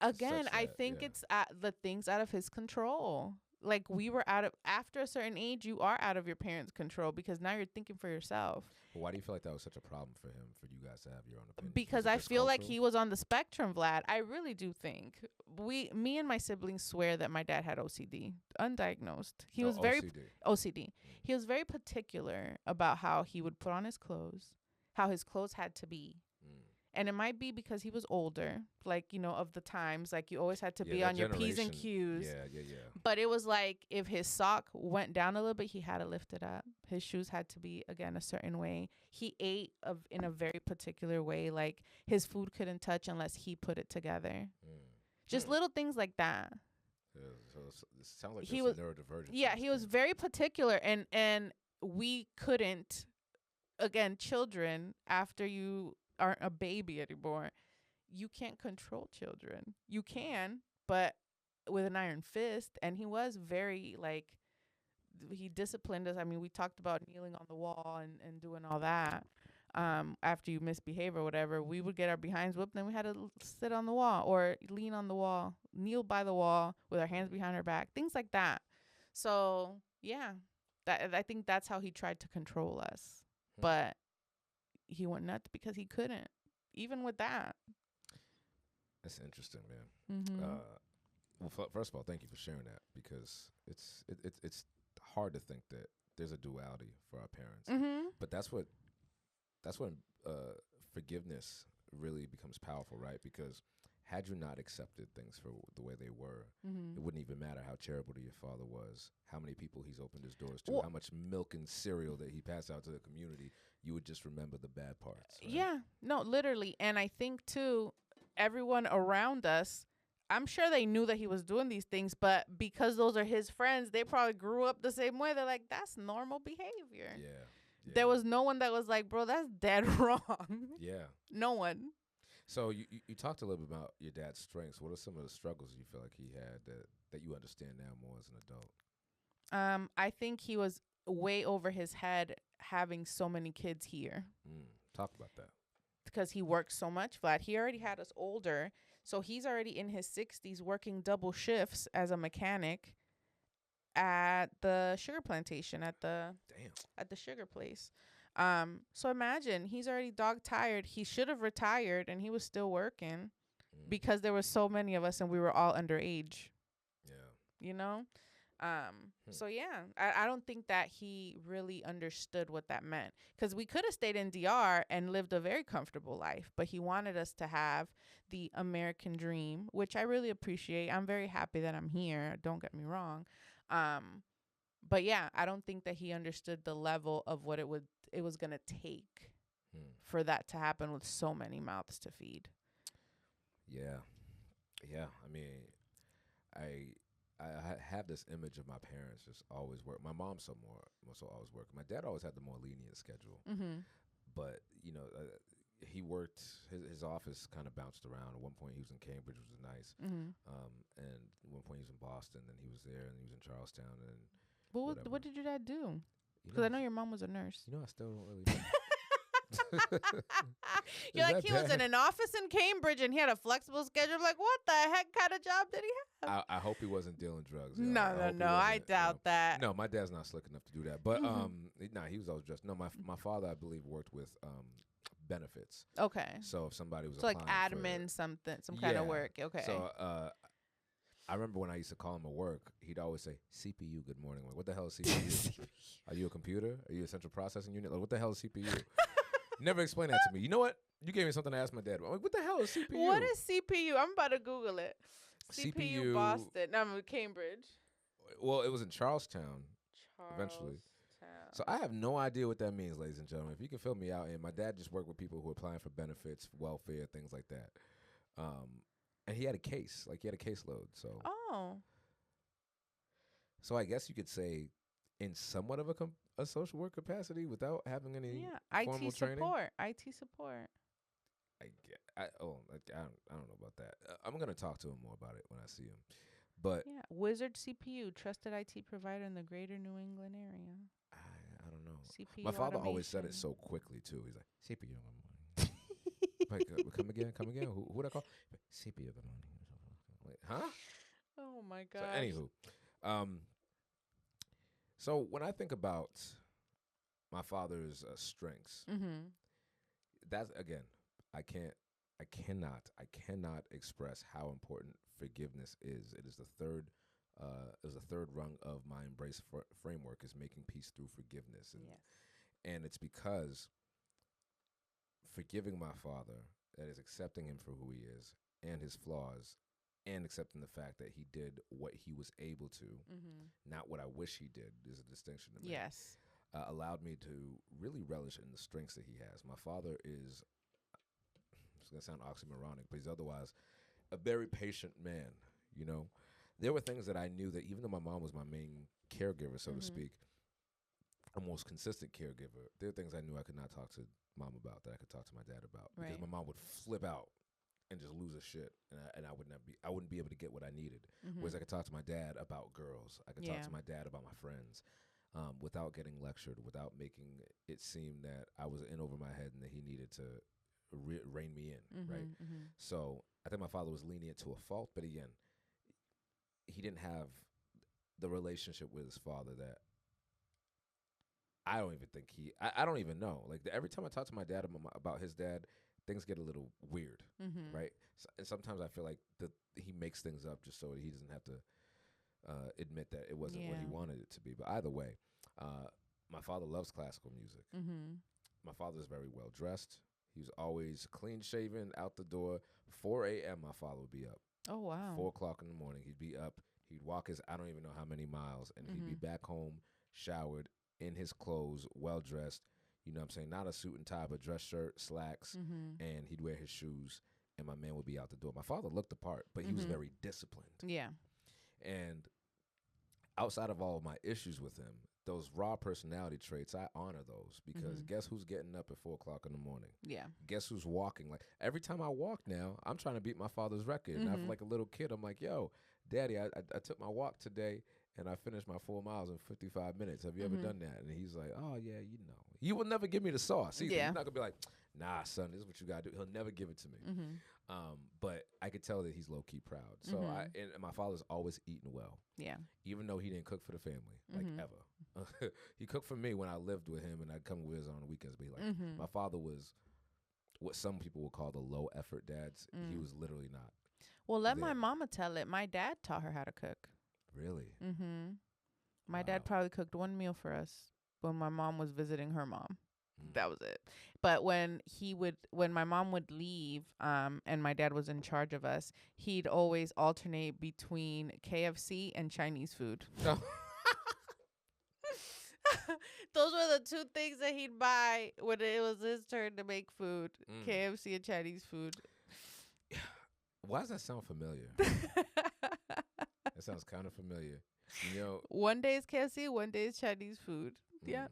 Again, I think it's the things out of his control. Like we were after a certain age, you are out of your parents' control because now you're thinking for yourself. But why do you feel like that was such a problem for him, for you guys to have your own opinion? Because I feel like he was on the spectrum, Vlad. I really do think. Me and my siblings swear that my dad had OCD, undiagnosed. He was very OCD. He was very particular about how he would put on his clothes, how his clothes had to be. And it might be because he was older, like, of the times, like you always had to be on your P's and Q's. Yeah. But it was like if his sock went down a little bit, he had to lift it up. His shoes had to be, again, a certain way. He ate in a very particular way. Like his food couldn't touch unless he put it together. Just little things like that. Yeah, so it sounds like he was neurodivergent. Yeah, he was very particular. And we couldn't, again, children, after you aren't a baby anymore, you can't control children. You can, but with an iron fist. And he was very like, he disciplined us. I mean, we talked about kneeling on the wall and doing all that. After you misbehave or whatever, we would get our behinds whipped and we had to sit on the wall or lean on the wall, kneel by the wall with our hands behind our back, things like that. So yeah, I think that's how he tried to control us. But he went nuts because he couldn't, even with that. That's interesting, man. Well, first of all, thank you for sharing that because it's hard to think that there's a duality for our parents. But that's when forgiveness really becomes powerful, right? Because had you not accepted things for the way they were, it wouldn't even matter how charitable your father was, how many people he's opened his doors to, how much milk and cereal that he passed out to the community. You would just remember the bad parts. Right? Yeah, no, literally. And I think, too, everyone around us, I'm sure they knew that he was doing these things, but because those are his friends, they probably grew up the same way. They're like, that's normal behavior. Yeah. There was no one that was like, bro, that's dead wrong. Yeah. No one. So you talked a little bit about your dad's strengths. What are some of the struggles you feel like he had that you understand now more as an adult? I think he was way over his head having so many kids here. Talk about that. Because he works so much, Vlad. He already had us older. So he's already in his 60s working double shifts as a mechanic at the sugar plantation, at the sugar place. So imagine, he's already dog tired. He should have retired and he was still working because there were so many of us and we were all underage. Yeah. You know? So yeah, I don't think that he really understood what that meant, because we could have stayed in DR and lived a very comfortable life, but he wanted us to have the American dream, which I really appreciate. I'm very happy that I'm here. Don't get me wrong. But yeah, I don't think that he understood the level of what it was going to take for that to happen with so many mouths to feed. Yeah. Yeah. I mean, I have this image of my parents just always work. My mom also always worked. My dad always had the more lenient schedule. But, he worked, his office kind of bounced around. At one point he was in Cambridge, which was nice. And at one point he was in Boston, then he was there, and he was in Charlestown. And what did your dad do? Because I know your mom was a nurse. I still don't really know. You're like, he was in an office in Cambridge and he had a flexible schedule. I'm like, what the heck kind of job did he have? I hope he wasn't dealing drugs. No, I doubt that. No, my dad's not slick enough to do that. But he was always dressed. No, my father, I believe, worked with benefits. Okay. So if somebody was like admin, some kind of work. Okay. So I remember when I used to call him at work, he'd always say, CPU, good morning. I'm like, what the hell is CPU? Are you a computer? Are you a central processing unit? Like, what the hell is CPU? Never explained that to me. You know what? You gave me something to ask my dad. I'm like, what the hell is CPU? What is CPU? I'm about to Google it. CPU Boston. No, I'm Cambridge. Well, it was in Charlestown. Eventually. So I have no idea what that means, ladies and gentlemen. If you can fill me out. And my dad just worked with people who were applying for benefits, welfare, things like that. And he had a case. Like, he had a caseload. So I guess you could say in somewhat of a social work capacity without having any formal training. IT support. I don't know about that. I'm gonna talk to him more about it when I see him. But Wizard CPU, trusted IT provider in the greater New England area. I don't know. CPU My father automation. always said it so quickly too. He's like, CPU. Like, come again. Who I call? CPU. Like, huh? Oh my god. So anywho, so when I think about my father's strengths, that's, again, I cannot express how important forgiveness is. It is the third rung of my embrace framework, is making peace through forgiveness. And it's because forgiving my father, that is accepting him for who he is and his flaws, and accepting the fact that he did what he was able to, not what I wish he did, is a distinction to me. Yes. Allowed me to really relish in the strengths that he has. My father is, it's going to sound oxymoronic, but he's otherwise a very patient man, you know. There were things that I knew that, even though my mom was my main caregiver, so to speak, a most consistent caregiver, there are things I knew I could not talk to mom about that I could talk to my dad about. Because my mom would flip out and just lose her shit, and I wouldn't be able to get what I needed. Whereas I could talk to my dad about girls. I could talk to my dad about my friends, without getting lectured, without making it seem that I was in over my head and that he needed to rein me in, right? So I think my father was lenient to a fault, but again, he didn't have the relationship with his father that I don't even think I don't even know. Like, every time I talk to my dad about his dad, things get a little weird, right? And sometimes I feel like he makes things up just so that he doesn't have to admit that it wasn't what he wanted it to be. But either way, my father loves classical music. My father's very well dressed. He was always clean shaven, out the door. 4 a.m. my father would be up. Oh, wow. 4 o'clock in the morning, he'd be up. He'd walk his, I don't even know how many miles, and he'd be back home, showered, in his clothes, well dressed. You know what I'm saying? Not a suit and tie, but dress shirt, slacks, and he'd wear his shoes, and my man would be out the door. My father looked the part, but he was very disciplined. Yeah. And outside of all of my issues with him, those raw personality traits, I honor those, because guess who's getting up at 4 o'clock in the morning? Yeah. Guess who's walking? Like, every time I walk now, I'm trying to beat my father's record. And I feel like a little kid. I'm like, yo, Daddy, I took my walk today, and I finished my 4 miles in 55 minutes. Have you Mm-hmm. ever done that? And he's like, oh, yeah, you know. He will never give me the sauce either. Yeah. He's not going to be like, nah, son, this is what you got to do. He'll never give it to me. Mm-hmm. But I could tell that he's low-key proud. So Mm-hmm. and my father's always eaten well. Yeah. Even though he didn't cook for the family, like Mhm. ever. He cooked for me when I lived with him, and I'd come with his on the weekends. But Mhm. my father was what some people would call the low effort dads. He Mm. was literally not. Well, let my there. mama tell it. My dad taught her how to cook. Really? Mm-hmm. My Wow. dad probably cooked one meal for us when my mom was visiting her mom. Mm. That was it. But when my mom would leave, and my dad was in charge of us, he'd always alternate between KFC and Chinese food. Those were the two things that he'd buy when it was his turn to make food. KFC and Chinese food. Why does that sound familiar? That sounds kind of familiar. You know, One day is KFC, one day is Chinese food. Yeah. mm,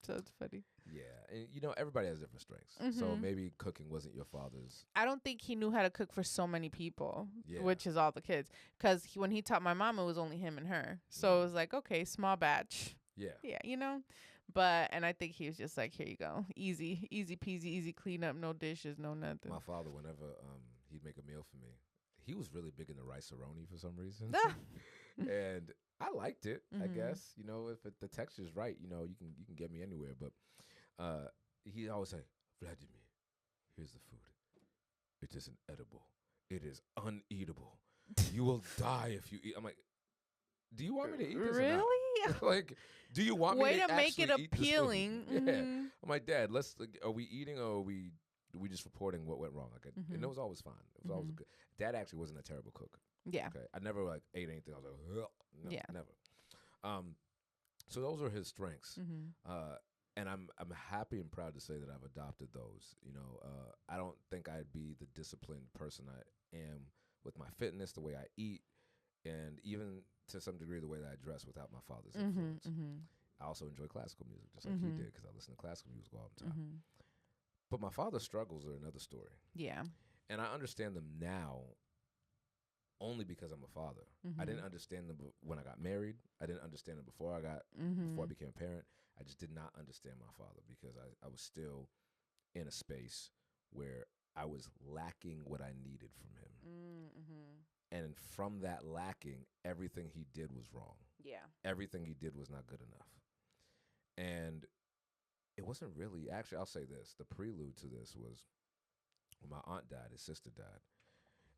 So it's funny. yeah, and you know, everybody has different strengths. So Mhm. maybe cooking wasn't your father's. I don't think he knew how to cook for so many people, Yeah. which is all the kids. Because when he taught my mom, it was only him and her. So it was like, okay, small batch. Yeah. Yeah, and I think he was just like, here you go. Easy peasy, easy cleanup, no dishes, no nothing. My father, whenever he'd make a meal for me, he was really big into rice-a-roni for some reason. Ah. And I liked it, I Mhm. guess. You know, if the texture's right, you know, you can get me anywhere. But he always say, Vladimir, here's the food. It isn't edible. It is uneatable. You will die if you eat. I'm like, do you want me to eat this? Really? Or not? Like, do you want Way me to to make it actually eat this food? appealing. Yeah. Mhm. I'm like, Dad, are we eating or are we just reporting what went wrong? Like, and Mhm. it was always fine. It was always Mhm. good. Dad actually wasn't a terrible cook. Yeah. Okay, I never like ate anything. I was like, ugh. No, Yeah. never. So those are his strengths. Mhm. And I'm happy and proud to say that I've adopted those. You know, I don't think I'd be the disciplined person I am with my fitness, the way I eat, and even to some degree the way that I dress without my father's Mhm. influence. Mhm. I also enjoy classical music, just like he Mhm. did, because I listen to classical music all the time. Mhm. But my father's struggles are another story, Yeah. and I understand them now only because I'm a father. I didn't understand them when I got married. I didn't understand them before I became a parent. I just did not understand my father because I was still in a space where I was lacking what I needed from him. Mm-hmm. And from that lacking, everything he did was wrong. Yeah. Everything he did was not good enough. And it wasn't really, actually, I'll say this. The prelude to this was when my aunt died, his sister died.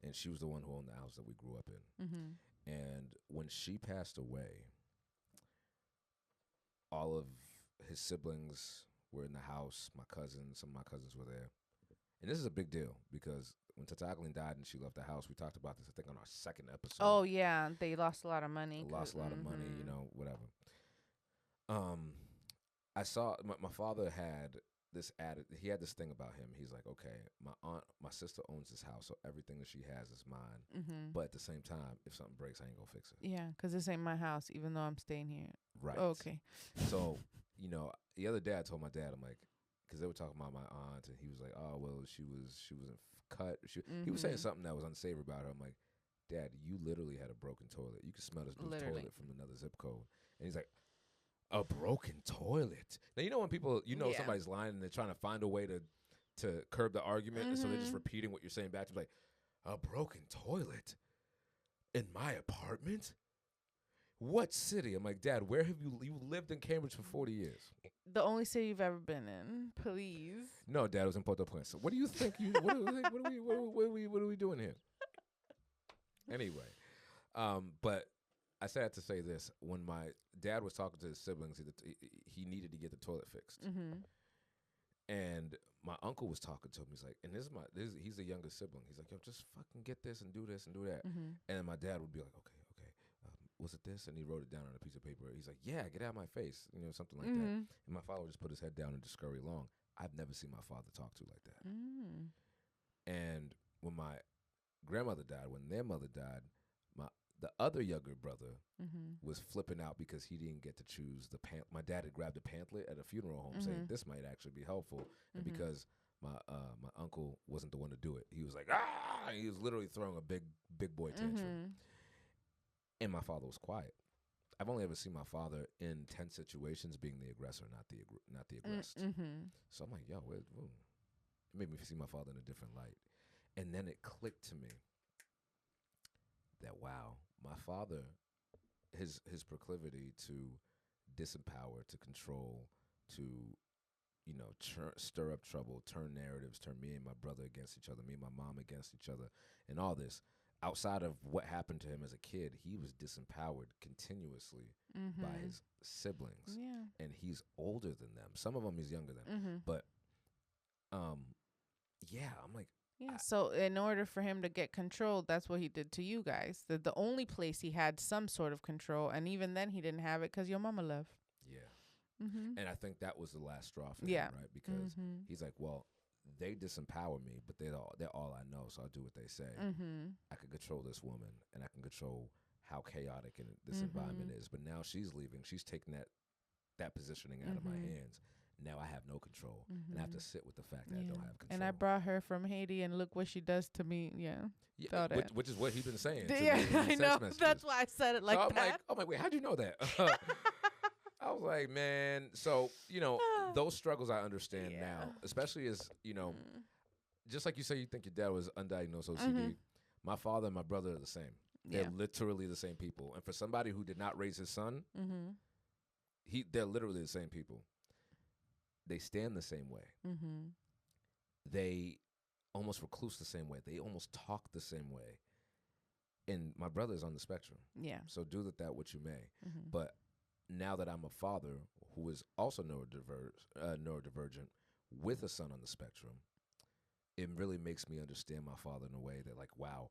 And she was the one who owned the house that we grew up in. Mm-hmm. And when she passed away, all of his siblings were in the house. My cousins, some of my cousins were there. And this is a big deal because when Tata Agleen died and she left the house, we talked about this, I think, on our second episode. Oh, yeah. They lost a lot of money. Lost a lot of money, you know, whatever. I saw my father had this he had this thing about him. He's like, okay, my sister owns this house, so everything that she has is mine. Mm-hmm. But at the same time, if something breaks, I ain't gonna fix it. Yeah, because this ain't my house, even though I'm staying here. Right. Oh, okay. So, you know, the other day I told my dad, I'm like, because they were talking about my aunt, and he was like, oh, well, she wasn't cut. He was saying something that was unsavory about her. I'm like, Dad, you literally had a broken toilet. You could smell this blue toilet from another zip code. And he's like, a broken toilet. Now, you know when people, somebody's lying and they're trying to find a way to curb the argument, and so they're just repeating what you're saying back to, like, a broken toilet in my apartment? What city? I'm like, Dad, where have you lived in Cambridge for 40 years? The only city you've ever been in, please. No, Dad, it was in Port-au-Prince. So what do you think? What are we doing here? Anyway, but I said to say this: when my dad was talking to his siblings, he needed to get the toilet fixed, and my uncle was talking to him. He's like, and he's the youngest sibling. He's like, yo, just fucking get this and do this and do that. And my dad would be like, okay. Was it this? And he wrote it down on a piece of paper. He's like, yeah, get out of my face. Something like that. And my father would just put his head down and just scurry along. I've never seen my father talk to like that. And when my grandmother died, when their mother died, the other younger brother was flipping out because he didn't get to choose the my dad had grabbed a pamphlet at a funeral home saying this might actually be helpful. And because my uncle wasn't the one to do it, he was like, ah! He was literally throwing a big boy tantrum. And my father was quiet. I've only ever seen my father in tense situations being the aggressor, not the aggressed. Mm-hmm. So I'm like, yo, it made me see my father in a different light. And then it clicked to me that, wow, my father, his proclivity to disempower, to control, to, stir up trouble, turn narratives, turn me and my brother against each other, me and my mom against each other, and all this. Outside of what happened to him as a kid, he was disempowered continuously by his siblings. Yeah. And he's older than them. Some of them he's younger than. Mm-hmm. But, yeah, I'm like, Yeah. So in order for him to get control, that's what he did to you guys. The only place he had some sort of control, and even then he didn't have it because your mama left. yeah. Mm-hmm. And I think that was the last straw for Yeah. him, right? Because he's like, well, they disempower me, but they're all I know, so I'll do what they say. I can control this woman, and I can control how chaotic this environment is. But now she's leaving. She's taking that positioning out of my hands. Now I have no control, and I have to sit with the fact that I don't have control. And I brought her from Haiti, and look what she does to me. Yeah, which is what he's been saying. Yeah, I know. That's why I said it like so that. I'm like, wait, how'd you know that? I was like, man. So those struggles I understand now, especially as just like you say, you think your dad was undiagnosed OCD. My father and my brother are the same. They're literally the same people. And for somebody who did not raise his son, they're literally the same people. They stand the same way. They almost recluse the same way. They almost talk the same way. And my brother is on the spectrum. Yeah. So do with that what you may. But now that I'm a father who is also neurodivergent with a son on the spectrum, it really makes me understand my father in a way that, like, wow,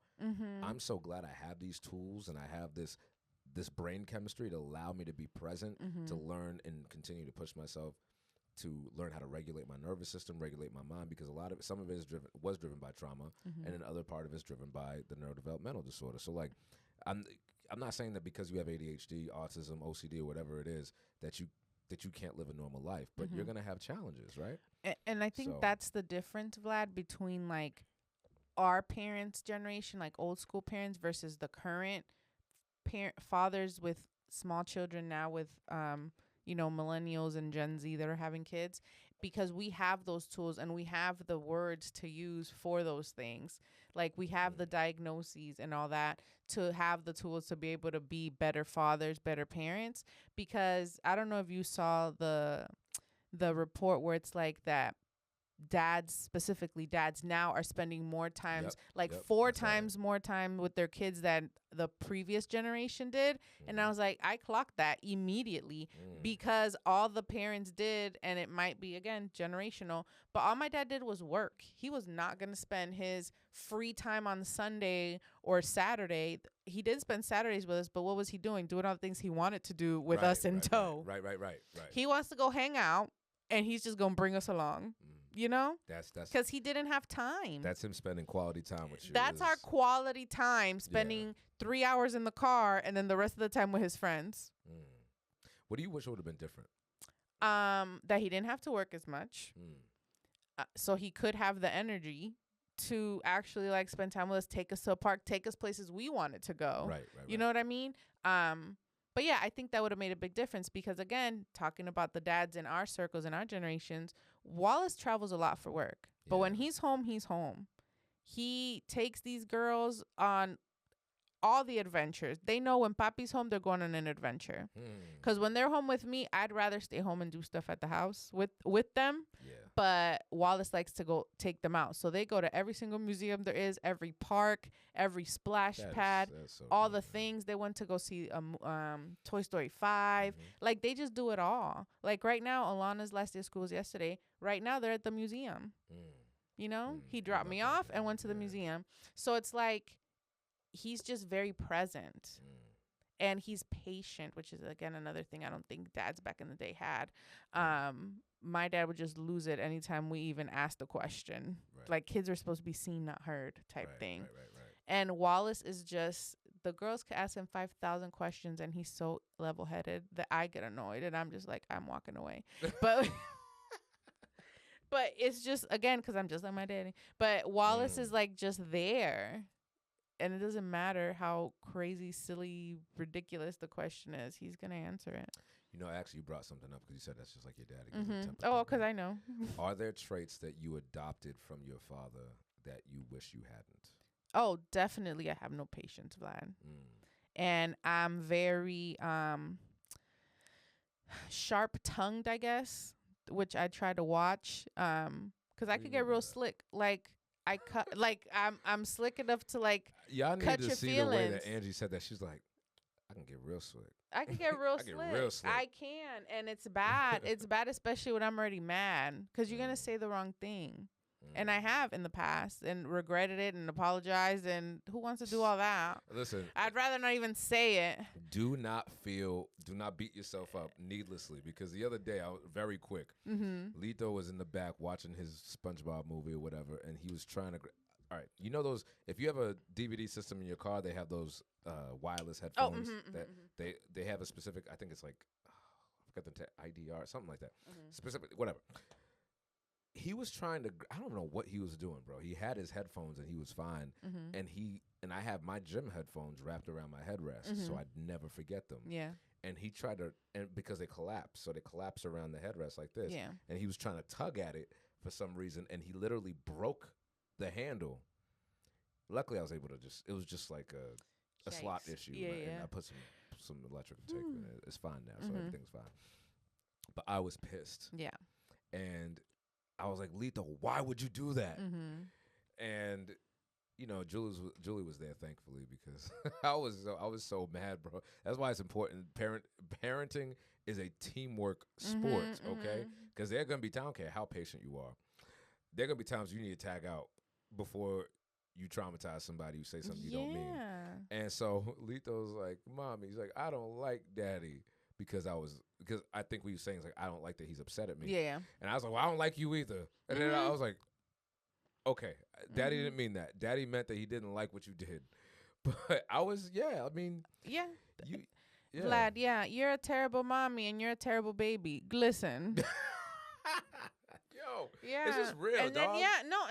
I'm so glad I have these tools and I have this brain chemistry to allow me to be present, to learn and continue to push myself to learn how to regulate my nervous system, regulate my mind, because some of it was driven by trauma, and then other part of it is driven by the neurodevelopmental disorder. So, like, I'm not saying that because you have ADHD, autism, OCD, or whatever it is that you can't live a normal life, but you're gonna have challenges, right? And I think that's the difference, Vlad, between like our parents' generation, like old school parents, versus the current fathers with small children now, with millennials and Gen Z that are having kids, because we have those tools and we have the words to use for those things. Like we have the diagnoses and all that to have the tools to be able to be better fathers, better parents. Because I don't know if you saw the report where it's like that specifically dads now are spending more times, four times more time with their kids than the previous generation did. And I was like, I clocked that immediately because all the parents did, and it might be, again, generational, but all my dad did was work. He was not going to spend his free time on Sunday or Saturday. He did spend Saturdays with us, but what was he doing? Doing all the things he wanted to do with us in tow. Right. He wants to go hang out, and he's just going to bring us along. That's because he didn't have time. That's him spending quality time with you. That's our quality time, spending 3 hours in the car and then the rest of the time with his friends. What do you wish would have been different? That he didn't have to work as much, so he could have the energy to actually like spend time with us, take us to a park, take us places we wanted to go. Right. You know what I mean? But yeah, I think that would have made a big difference because, again, talking about the dads in our circles, in our generations, Wallace travels a lot for work. But when he's home, he's home. He takes these girls on all the adventures. They know when Papi's home, they're going on an adventure. Because when they're home with me, I'd rather stay home and do stuff at the house with them. Yeah. But Wallace likes to go take them out. So they go to every single museum there is, every park, every splash pad, so all the things. They went to go see Toy Story 5. Like, they just do it all. Like, right now, Alana's last day of school was yesterday. Right now, they're at the museum. He dropped me off and went to the museum. So it's like he's just very present. And he's patient, which is, again, another thing I don't think dads back in the day had. My dad would just lose it anytime we even asked a question. Like, kids are supposed to be seen, not heard type thing. Right. And Wallace is just, the girls could ask him 5,000 questions, and he's so level-headed that I get annoyed. And I'm just like, I'm walking away. But but it's just, again, because I'm just like my daddy. But Wallace is, like, just there. And it doesn't matter how crazy, silly, ridiculous the question is. He's going to answer it. You know, actually, you brought something up because you said that's just like your dad. It gives you a temper Oh, because tantrum. I know. Are there traits that you adopted from your father that you wish you hadn't? Oh, definitely. I have no patience, Vlad. And I'm very sharp-tongued, I guess, which I try to watch. Because I could get real slick. Like I cut, like I'm slick enough to like Y'all need cut to your see feelings. the way that Angie said that. She's like, I can get real slick. I can get real I slick. get real slick. I can, and it's bad. It's bad, especially when I'm already mad, because you're gonna say the wrong thing. And I have in the past and regretted it and apologized. And who wants to do all that? Listen, I'd rather not even say it. do not beat yourself up needlessly, because the other day I was very quick. Lito was in the back watching his SpongeBob movie or whatever, and he was trying to. All right, you know those. If you have a DVD system in your car, they have those wireless headphones that they have a specific. I think it's like I forgot the IDR, something like that. Specific, whatever. He was trying to. I don't know what he was doing, bro. He had his headphones and he was fine, and I have my gym headphones wrapped around my headrest, so I'd never forget them. Yeah. And he tried to, and because they collapse, so they collapse around the headrest like this. Yeah. And he was trying to tug at it for some reason, and he literally broke the handle. Luckily, I was able to it was just like a slot issue. Yeah, and I put some electrical tape in it. It's fine now, so everything's fine. But I was pissed. Yeah. And I was like, Lito, why would you do that? And you know, Julie was there, thankfully, because I was so mad, bro. That's why it's important. Parenting is a teamwork sport, okay? Because there are gonna be times, I don't care how patient you are, there are gonna be times you need to tag out before you traumatize somebody who say something you don't mean. And so Lito's like, Mommy, he's like, I don't like Daddy. Because I think what he was saying is like, I don't like that he's upset at me. Yeah. And I was like, well, I don't like you either. And then I was like, okay, Daddy didn't mean that. Daddy meant that he didn't like what you did. But I was, I mean. Yeah. Yeah. Vlad, you're a terrible mommy and you're a terrible baby. Listen. Yo, yeah. This is real, and dog.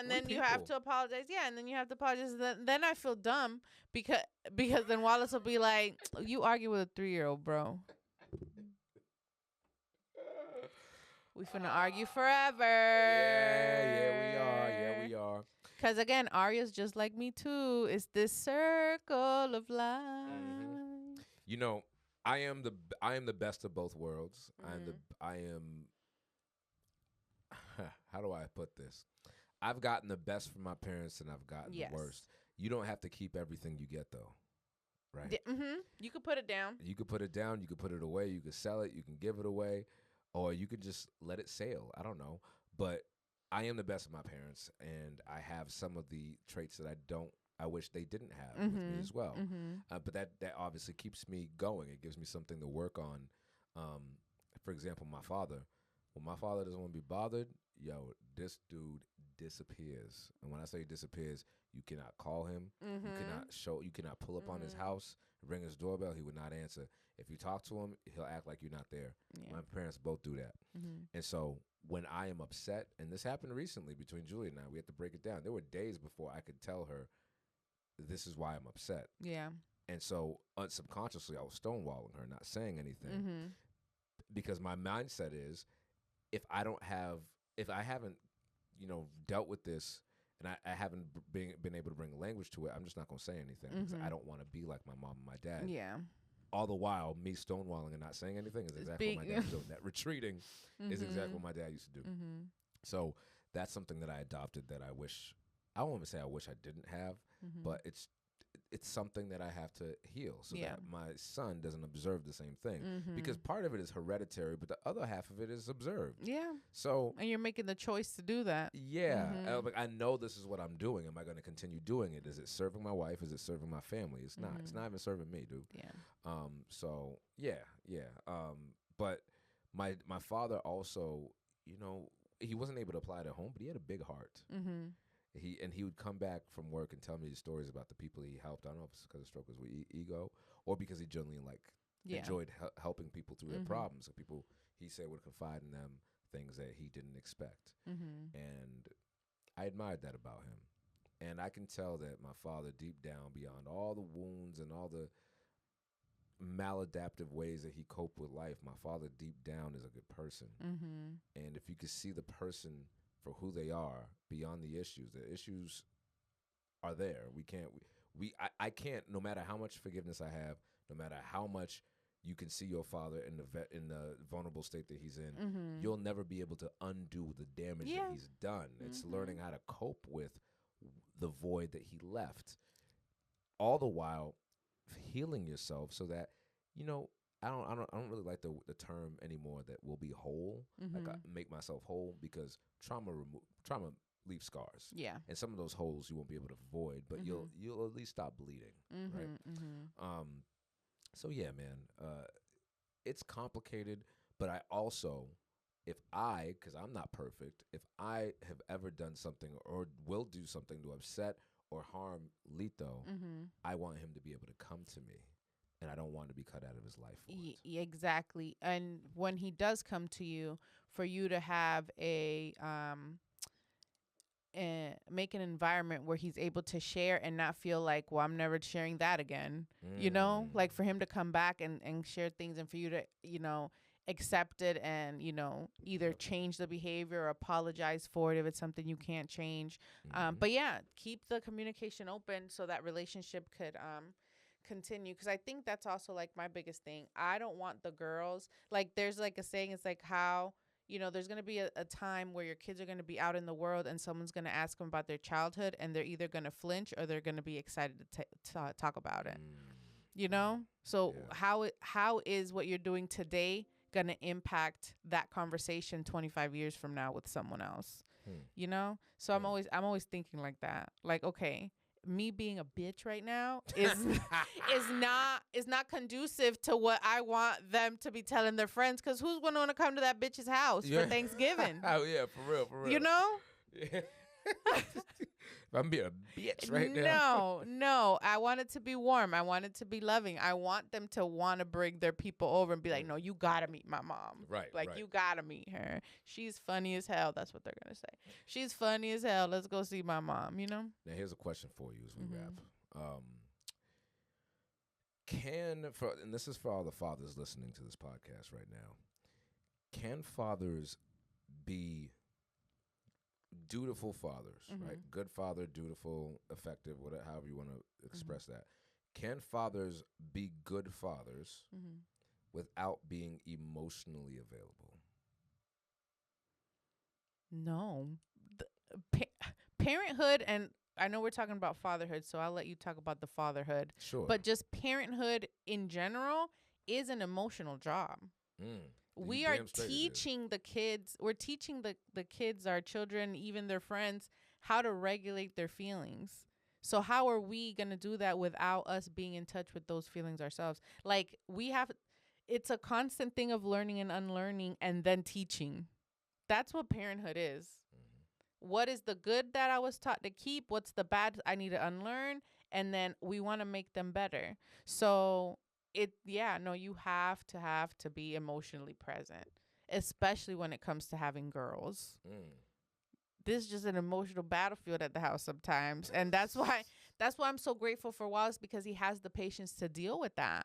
Then you have to apologize. Yeah, and then you have to apologize. Then I feel dumb because then Wallace will be like, you argue with a 3-year-old, bro. We finna argue forever. Yeah, we are. Because again, Arya's just like me too. It's this circle of life. You know, I am the best of both worlds. I am. How do I put this? I've gotten the best from my parents, and I've gotten the worst. You don't have to keep everything you get, though, right? You could put it down. You could put it down. You could put it away. You could sell it. You can give it away. Or you could just let it sail. I don't know. But I am the best of my parents, and I have some of the traits that I wish they didn't have with me as well. But that obviously keeps me going. It gives me something to work on. For example, my father. When my father doesn't want to be bothered, this dude disappears. And when I say disappears, you cannot call him. You cannot pull up on his house, ring his doorbell. He would not answer. If you talk to him, he'll act like you're not there. Yeah. My parents both do that. And so when I am upset, and this happened recently between Julie and I, we had to break it down. There were days before I could tell her, this is why I'm upset. Yeah. And so subconsciously, I was stonewalling her, not saying anything. Because my mindset is, if I haven't, dealt with this, and I haven't been able to bring language to it, I'm just not going to say anything because I don't want to be like my mom and my dad. Yeah. All the while, me stonewalling and not saying anything is exactly what my dad's doing. That retreating is exactly what my dad used to do. So that's something that I adopted that I won't even say I wish I didn't have, but it's something that I have to heal so that my son doesn't observe the same thing. Because part of it is hereditary, but the other half of it is observed. Yeah. So, and you're making the choice to do that. Yeah. I know this is what I'm doing. Am I going to continue doing it? Is it serving my wife? Is it serving my family? It's not. It's not even serving me, dude. Yeah. So, yeah. But my father also, he wasn't able to apply it at home, but he had a big heart. He would come back from work and tell me these stories about the people he helped. I don't know if it's because of strugglers with ego or because he generally enjoyed helping people through their problems. So people, he said, would confide in them things that he didn't expect. And I admired that about him. And I can tell that my father, deep down, beyond all the wounds and all the maladaptive ways that he coped with life, my father, deep down, is a good person. Mm-hmm. And if you could see the person for who they are beyond the issues are there. I can't, no matter how much forgiveness I have, no matter how much you can see your father in the vulnerable state that he's in, Mm-hmm. you'll never be able to undo the damage that he's done. It's learning how to cope with the void that he left, all the while healing yourself so that, you know, I don't really like the term anymore that will be whole. Like I make myself whole, because trauma leaves scars. Yeah. And some of those holes you won't be able to avoid, but you'll at least stop bleeding, right? So yeah, man, it's complicated, but I also, because I'm not perfect, if I have ever done something or will do something to upset or harm Lito, I want him to be able to come to me, and I don't want to be cut out of his life for it. Exactly. And when he does come to you, for you to have make an environment where he's able to share and not feel like, well, I'm never sharing that again. You know, like for him to come back and share things, and for you to, you know, accept it and, you know, either change the behavior or apologize for it if it's something you can't change. But yeah, keep the communication open so that relationship could continue, because I think that's also like my biggest thing. I don't want the girls, like there's like a saying, it's like how, you know, there's going to be a time where your kids are going to be out in the world and someone's going to ask them about their childhood, and they're either going to flinch or they're going to be excited to talk about it. You know? So how is what you're doing today going to impact that conversation 25 years from now with someone else? You know? So I'm always thinking like that. Like, okay, me being a bitch right now is not conducive to what I want them to be telling their friends, because who's going to want to come to that bitch's house for Thanksgiving? Oh yeah, for real. You know? Yeah. I'm being a bitch right now. No. I want it to be warm. I want it to be loving. I want them to want to bring their people over and be like, no, you got to meet my mom. Right. Like, you got to meet her. She's funny as hell. That's what they're going to say. She's funny as hell. Let's go see my mom, you know? Now, here's a question for you as we wrap. And this is for all the fathers listening to this podcast right now, can fathers be dutiful fathers, right? Good father, dutiful, effective, whatever, however you want to express that. Can fathers be good fathers without being emotionally available? No. Parenthood, and I know we're talking about fatherhood, so I'll let you talk about the fatherhood. Sure. But just parenthood in general is an emotional job. We are teaching the kids, we're teaching the kids, our children, even their friends, how to regulate their feelings. So how are we going to do that without us being in touch with those feelings ourselves? Like, it's a constant thing of learning and unlearning and then teaching. That's what parenthood is. What is the good that I was taught to keep? What's the bad I need to unlearn? And then we want to make them better. So you have to be emotionally present, especially when it comes to having girls. This is just an emotional battlefield at the house sometimes. And that's why I'm so grateful for Wallace, because he has the patience to deal with that.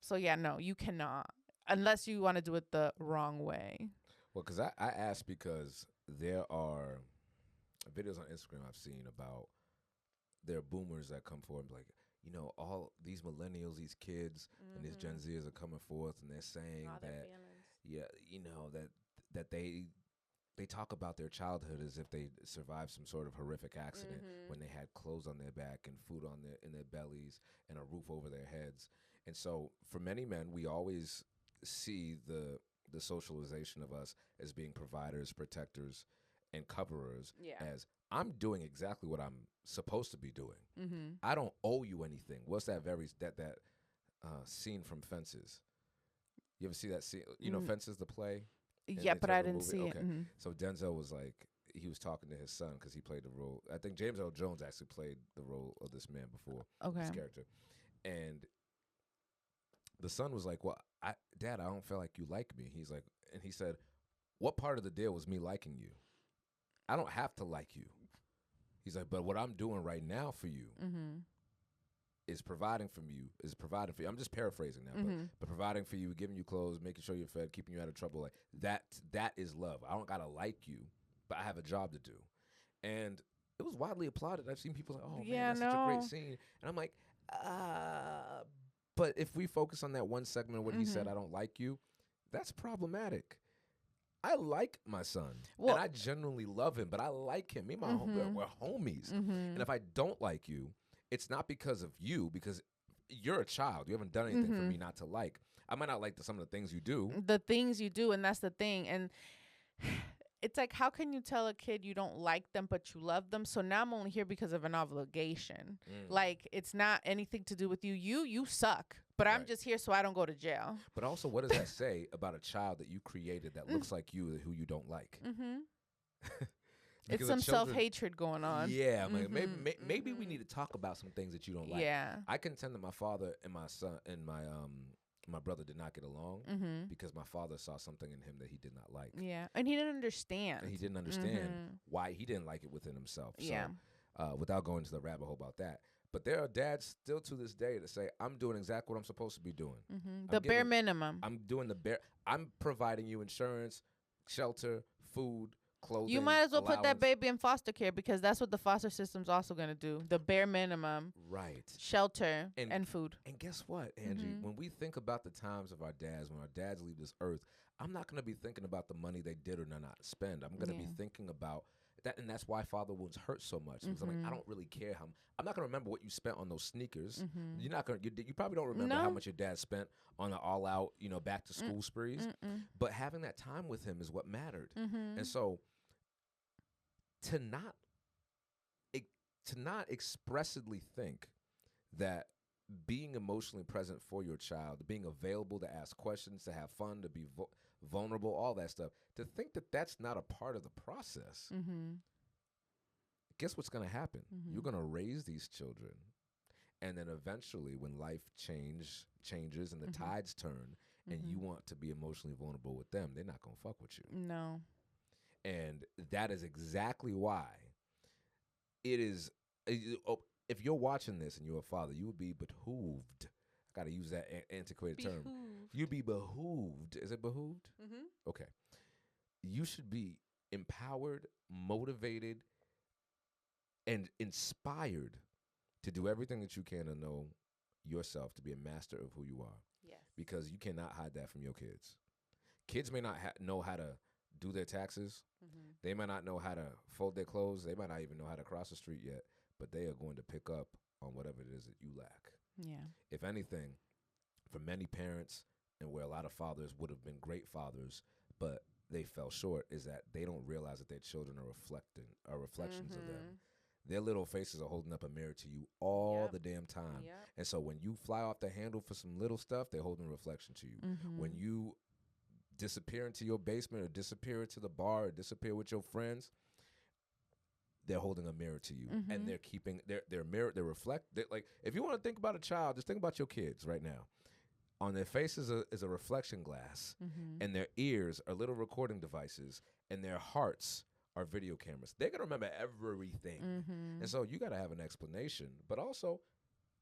So yeah, no, you cannot, unless you want to do it the wrong way. Well, because I asked because there are videos on Instagram I've seen about there are boomers that come forward and be like, you know, all these millennials, these kids, and these Gen Zers are coming forth, and they're saying that, you know, that they talk about their childhood as if they survived some sort of horrific accident when they had clothes on their back and food in their bellies and a roof over their heads. And so for many men, we always see the socialization of us as being providers, protectors, and coverers, as I'm doing exactly what I'm supposed to be doing. I don't owe you anything. What's that scene from Fences? You ever see that scene? You know, Fences, the play? Yeah, but I didn't see it. So Denzel was like, he was talking to his son because he played the role. I think James Earl Jones actually played the role of this man before, his character. And the son was like, well, Dad, I don't feel like you like me. He said, what part of the deal was me liking you? I don't have to like you. He's like, but what I'm doing right now for you is providing for you. I'm just paraphrasing now, but providing for you, giving you clothes, making sure you're fed, keeping you out of trouble. Like that is love. I don't gotta like you, but I have a job to do. And it was widely applauded. I've seen people like, oh man, that's such a great scene. And I'm like, but if we focus on that one segment of what he said, I don't like you, that's problematic. I like my son, and I genuinely love him, but I like him. Me and my homie, we're homies. And if I don't like you, it's not because of you, because you're a child. You haven't done anything for me not to like. I might not like some of the things you do. The things you do, and that's the thing. And it's like, how can you tell a kid you don't like them, but you love them? So now I'm only here because of an obligation. Like, it's not anything to do with you. You suck, but I'm just here so I don't go to jail. But also, what does that say about a child that you created that looks like you, who you don't like? It's some self-hatred going on. Yeah, maybe we need to talk about some things that you don't like. Yeah, I contend that my father and my son and my brother did not get along because my father saw something in him that he did not like. Yeah, and he didn't understand. And he didn't understand why he didn't like it within himself. So, without going into the rabbit hole about that. But there are dads still to this day that say, I'm doing exactly what I'm supposed to be doing. The bare minimum. I'm doing I'm providing you insurance, shelter, food, clothing. You might as well put that baby in foster care, because that's what the foster system's also going to do. The bare minimum. Right. Shelter and food. And guess what, Angie? When we think about the times of our dads, when our dads leave this earth, I'm not going to be thinking about the money they did or did not spend. I'm going to be thinking about that, and that's why father wounds hurt so much. Because I'm like, I don't really care how. I'm not going to remember what you spent on those sneakers. You're not going. You probably don't remember how much your dad spent on the all-out, back to school sprees. But having that time with him is what mattered. And so, to not expressly think that being emotionally present for your child, being available to ask questions, to have fun, to be vulnerable, all that stuff, to think that that's not a part of the process, guess what's going to happen? You're going to raise these children, and then eventually when life changes and the tides turn, and you want to be emotionally vulnerable with them, they're not going to fuck with you. No. And that is exactly why it is. If you're watching this and you're a father, you would be behooved. I got to use that antiquated term. You'd be behooved. Is it behooved? Okay. You should be empowered, motivated, and inspired to do everything that you can to know yourself, to be a master of who you are. Yes. Because you cannot hide that from your kids. Kids may not know how to do their taxes. They might not know how to fold their clothes. They might not even know how to cross the street yet, but they are going to pick up on whatever it is that you lack. Yeah. If anything, for many parents, and where a lot of fathers would have been great fathers, but they fell short, is that they don't realize that their children are reflections of them. Their little faces are holding up a mirror to you all the damn time. And so when you fly off the handle for some little stuff, they're holding a reflection to you. When you disappear into your basement or disappear into the bar or disappear with your friends, they're holding a mirror to you, and they're keeping their mirror. Like, if you want to think about a child, just think about your kids right now. On their faces is a reflection glass, and their ears are little recording devices, and their hearts are video cameras. They're gonna remember everything, and so you got to have an explanation. But also,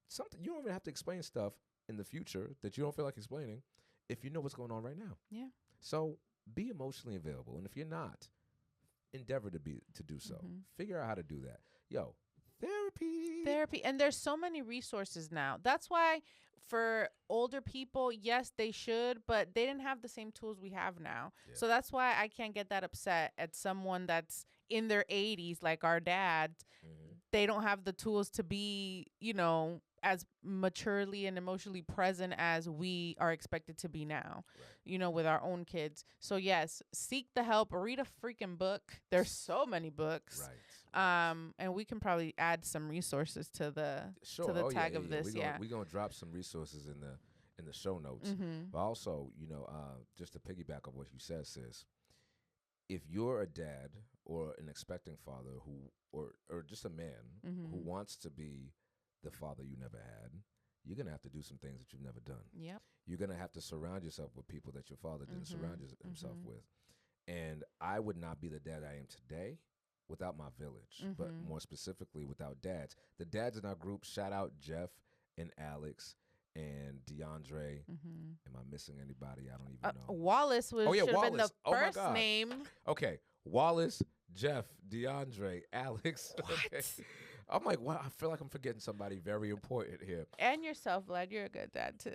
something you don't even have to explain stuff in the future that you don't feel like explaining if you know what's going on right now. Yeah. So be emotionally available, and if you're not, endeavor to do so. Figure out how to do that. Yo, therapy. And there's so many resources now. That's why for older people, yes, they should, but they didn't have the same tools we have now. Yeah. So that's why I can't get that upset at someone that's in their 80s, like our dads. They don't have the tools to be, as maturely and emotionally present as we are expected to be now, with our own kids. So yes, seek the help, read a freaking book. There's so many books. And we can probably add some resources to the tag of this. We're gonna drop some resources in the show notes. But also, just to piggyback on what you said, sis, if you're a dad or an expecting father or just a man who wants to be the father you never had, you're going to have to do some things that you've never done. Yep. You're going to have to surround yourself with people that your father didn't surround himself with. And I would not be the dad I am today without my village, but more specifically without dads. The dads in our group, shout out Jeff and Alex and DeAndre. Am I missing anybody? I don't even know. Wallace should have been the first name. Okay, Wallace, Jeff, DeAndre, Alex. What? Okay. I'm like, wow, I feel like I'm forgetting somebody very important here. And yourself, Vlad. You're a good dad, too.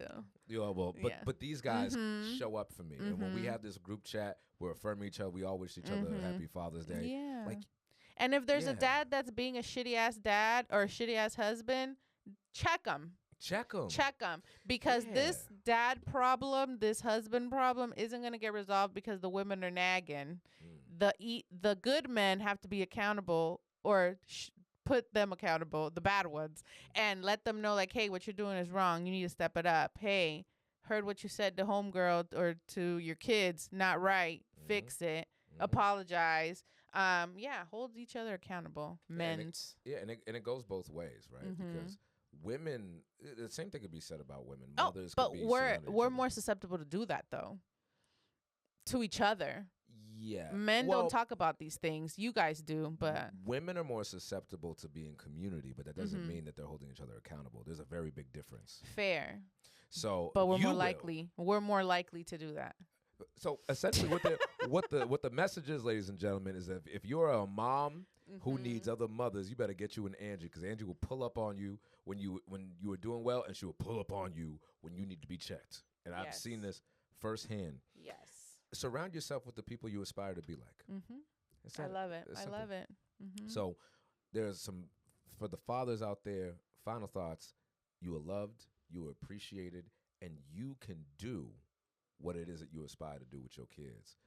Yeah, well, but these guys show up for me. And when we have this group chat, we're affirming each other. We all wish each other a happy Father's Day. Yeah. And if there's a dad that's being a shitty-ass dad or a shitty-ass husband, check him. Check them. Because this dad problem, this husband problem isn't going to get resolved because the women are nagging. The good men have to be accountable or put them accountable, the bad ones, and let them know, like, hey, what you're doing is wrong. You need to step it up. Hey, heard what you said to homegirl or to your kids, not right. Fix it. Apologize. Hold each other accountable. Men. And it goes both ways, right? Because women, the same thing could be said about women. Mothers but we're more susceptible to do that though. To each other. Yeah. Men don't talk about these things. You guys do, but women are more susceptible to being community, but that doesn't mean that they're holding each other accountable. There's a very big difference. Fair. So, but we're more likely to do that. So essentially, what the message is, ladies and gentlemen, is that if you're a mom who needs other mothers, you better get you an Angie, because Angie will pull up on you when you are doing well, and she will pull up on you when you need to be checked. And I've seen this firsthand. Yes. Surround yourself with the people you aspire to be like. I love it. I love it. So there's some, for the fathers out there, final thoughts. You are loved, you are appreciated, and you can do what it is that you aspire to do with your kids.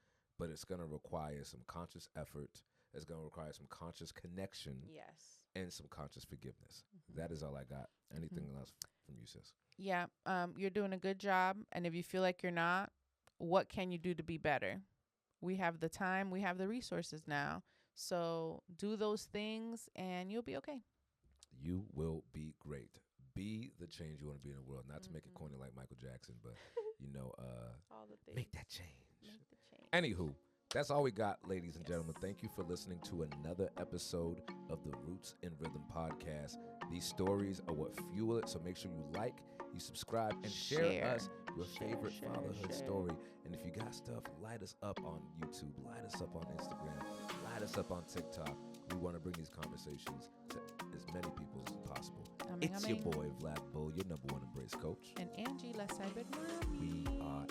But it's going to require some conscious effort. It's going to require some conscious connection. Yes. And some conscious forgiveness. That is all I got. Anything else from you, sis? Yeah. You're doing a good job. And if you feel like you're not, what can you do to be better? We have the time. We have the resources now. So do those things and you'll be okay. You will be great. Be the change you want to be in the world. Not to make it corny like Michael Jackson, but, all the things. Make that change. Anywho, that's all we got, ladies and gentlemen. Thank you for listening to another episode of the Roots in Rhythm podcast. These stories are what fuel it, so make sure you like, you subscribe, and share us your favorite fatherhood story. And if you got stuff, light us up on YouTube, light us up on Instagram, light us up on TikTok. We want to bring these conversations to as many people as possible. It's your boy, Vlad Bull, your #1 embrace coach. And Angie, la cyber mommy. We are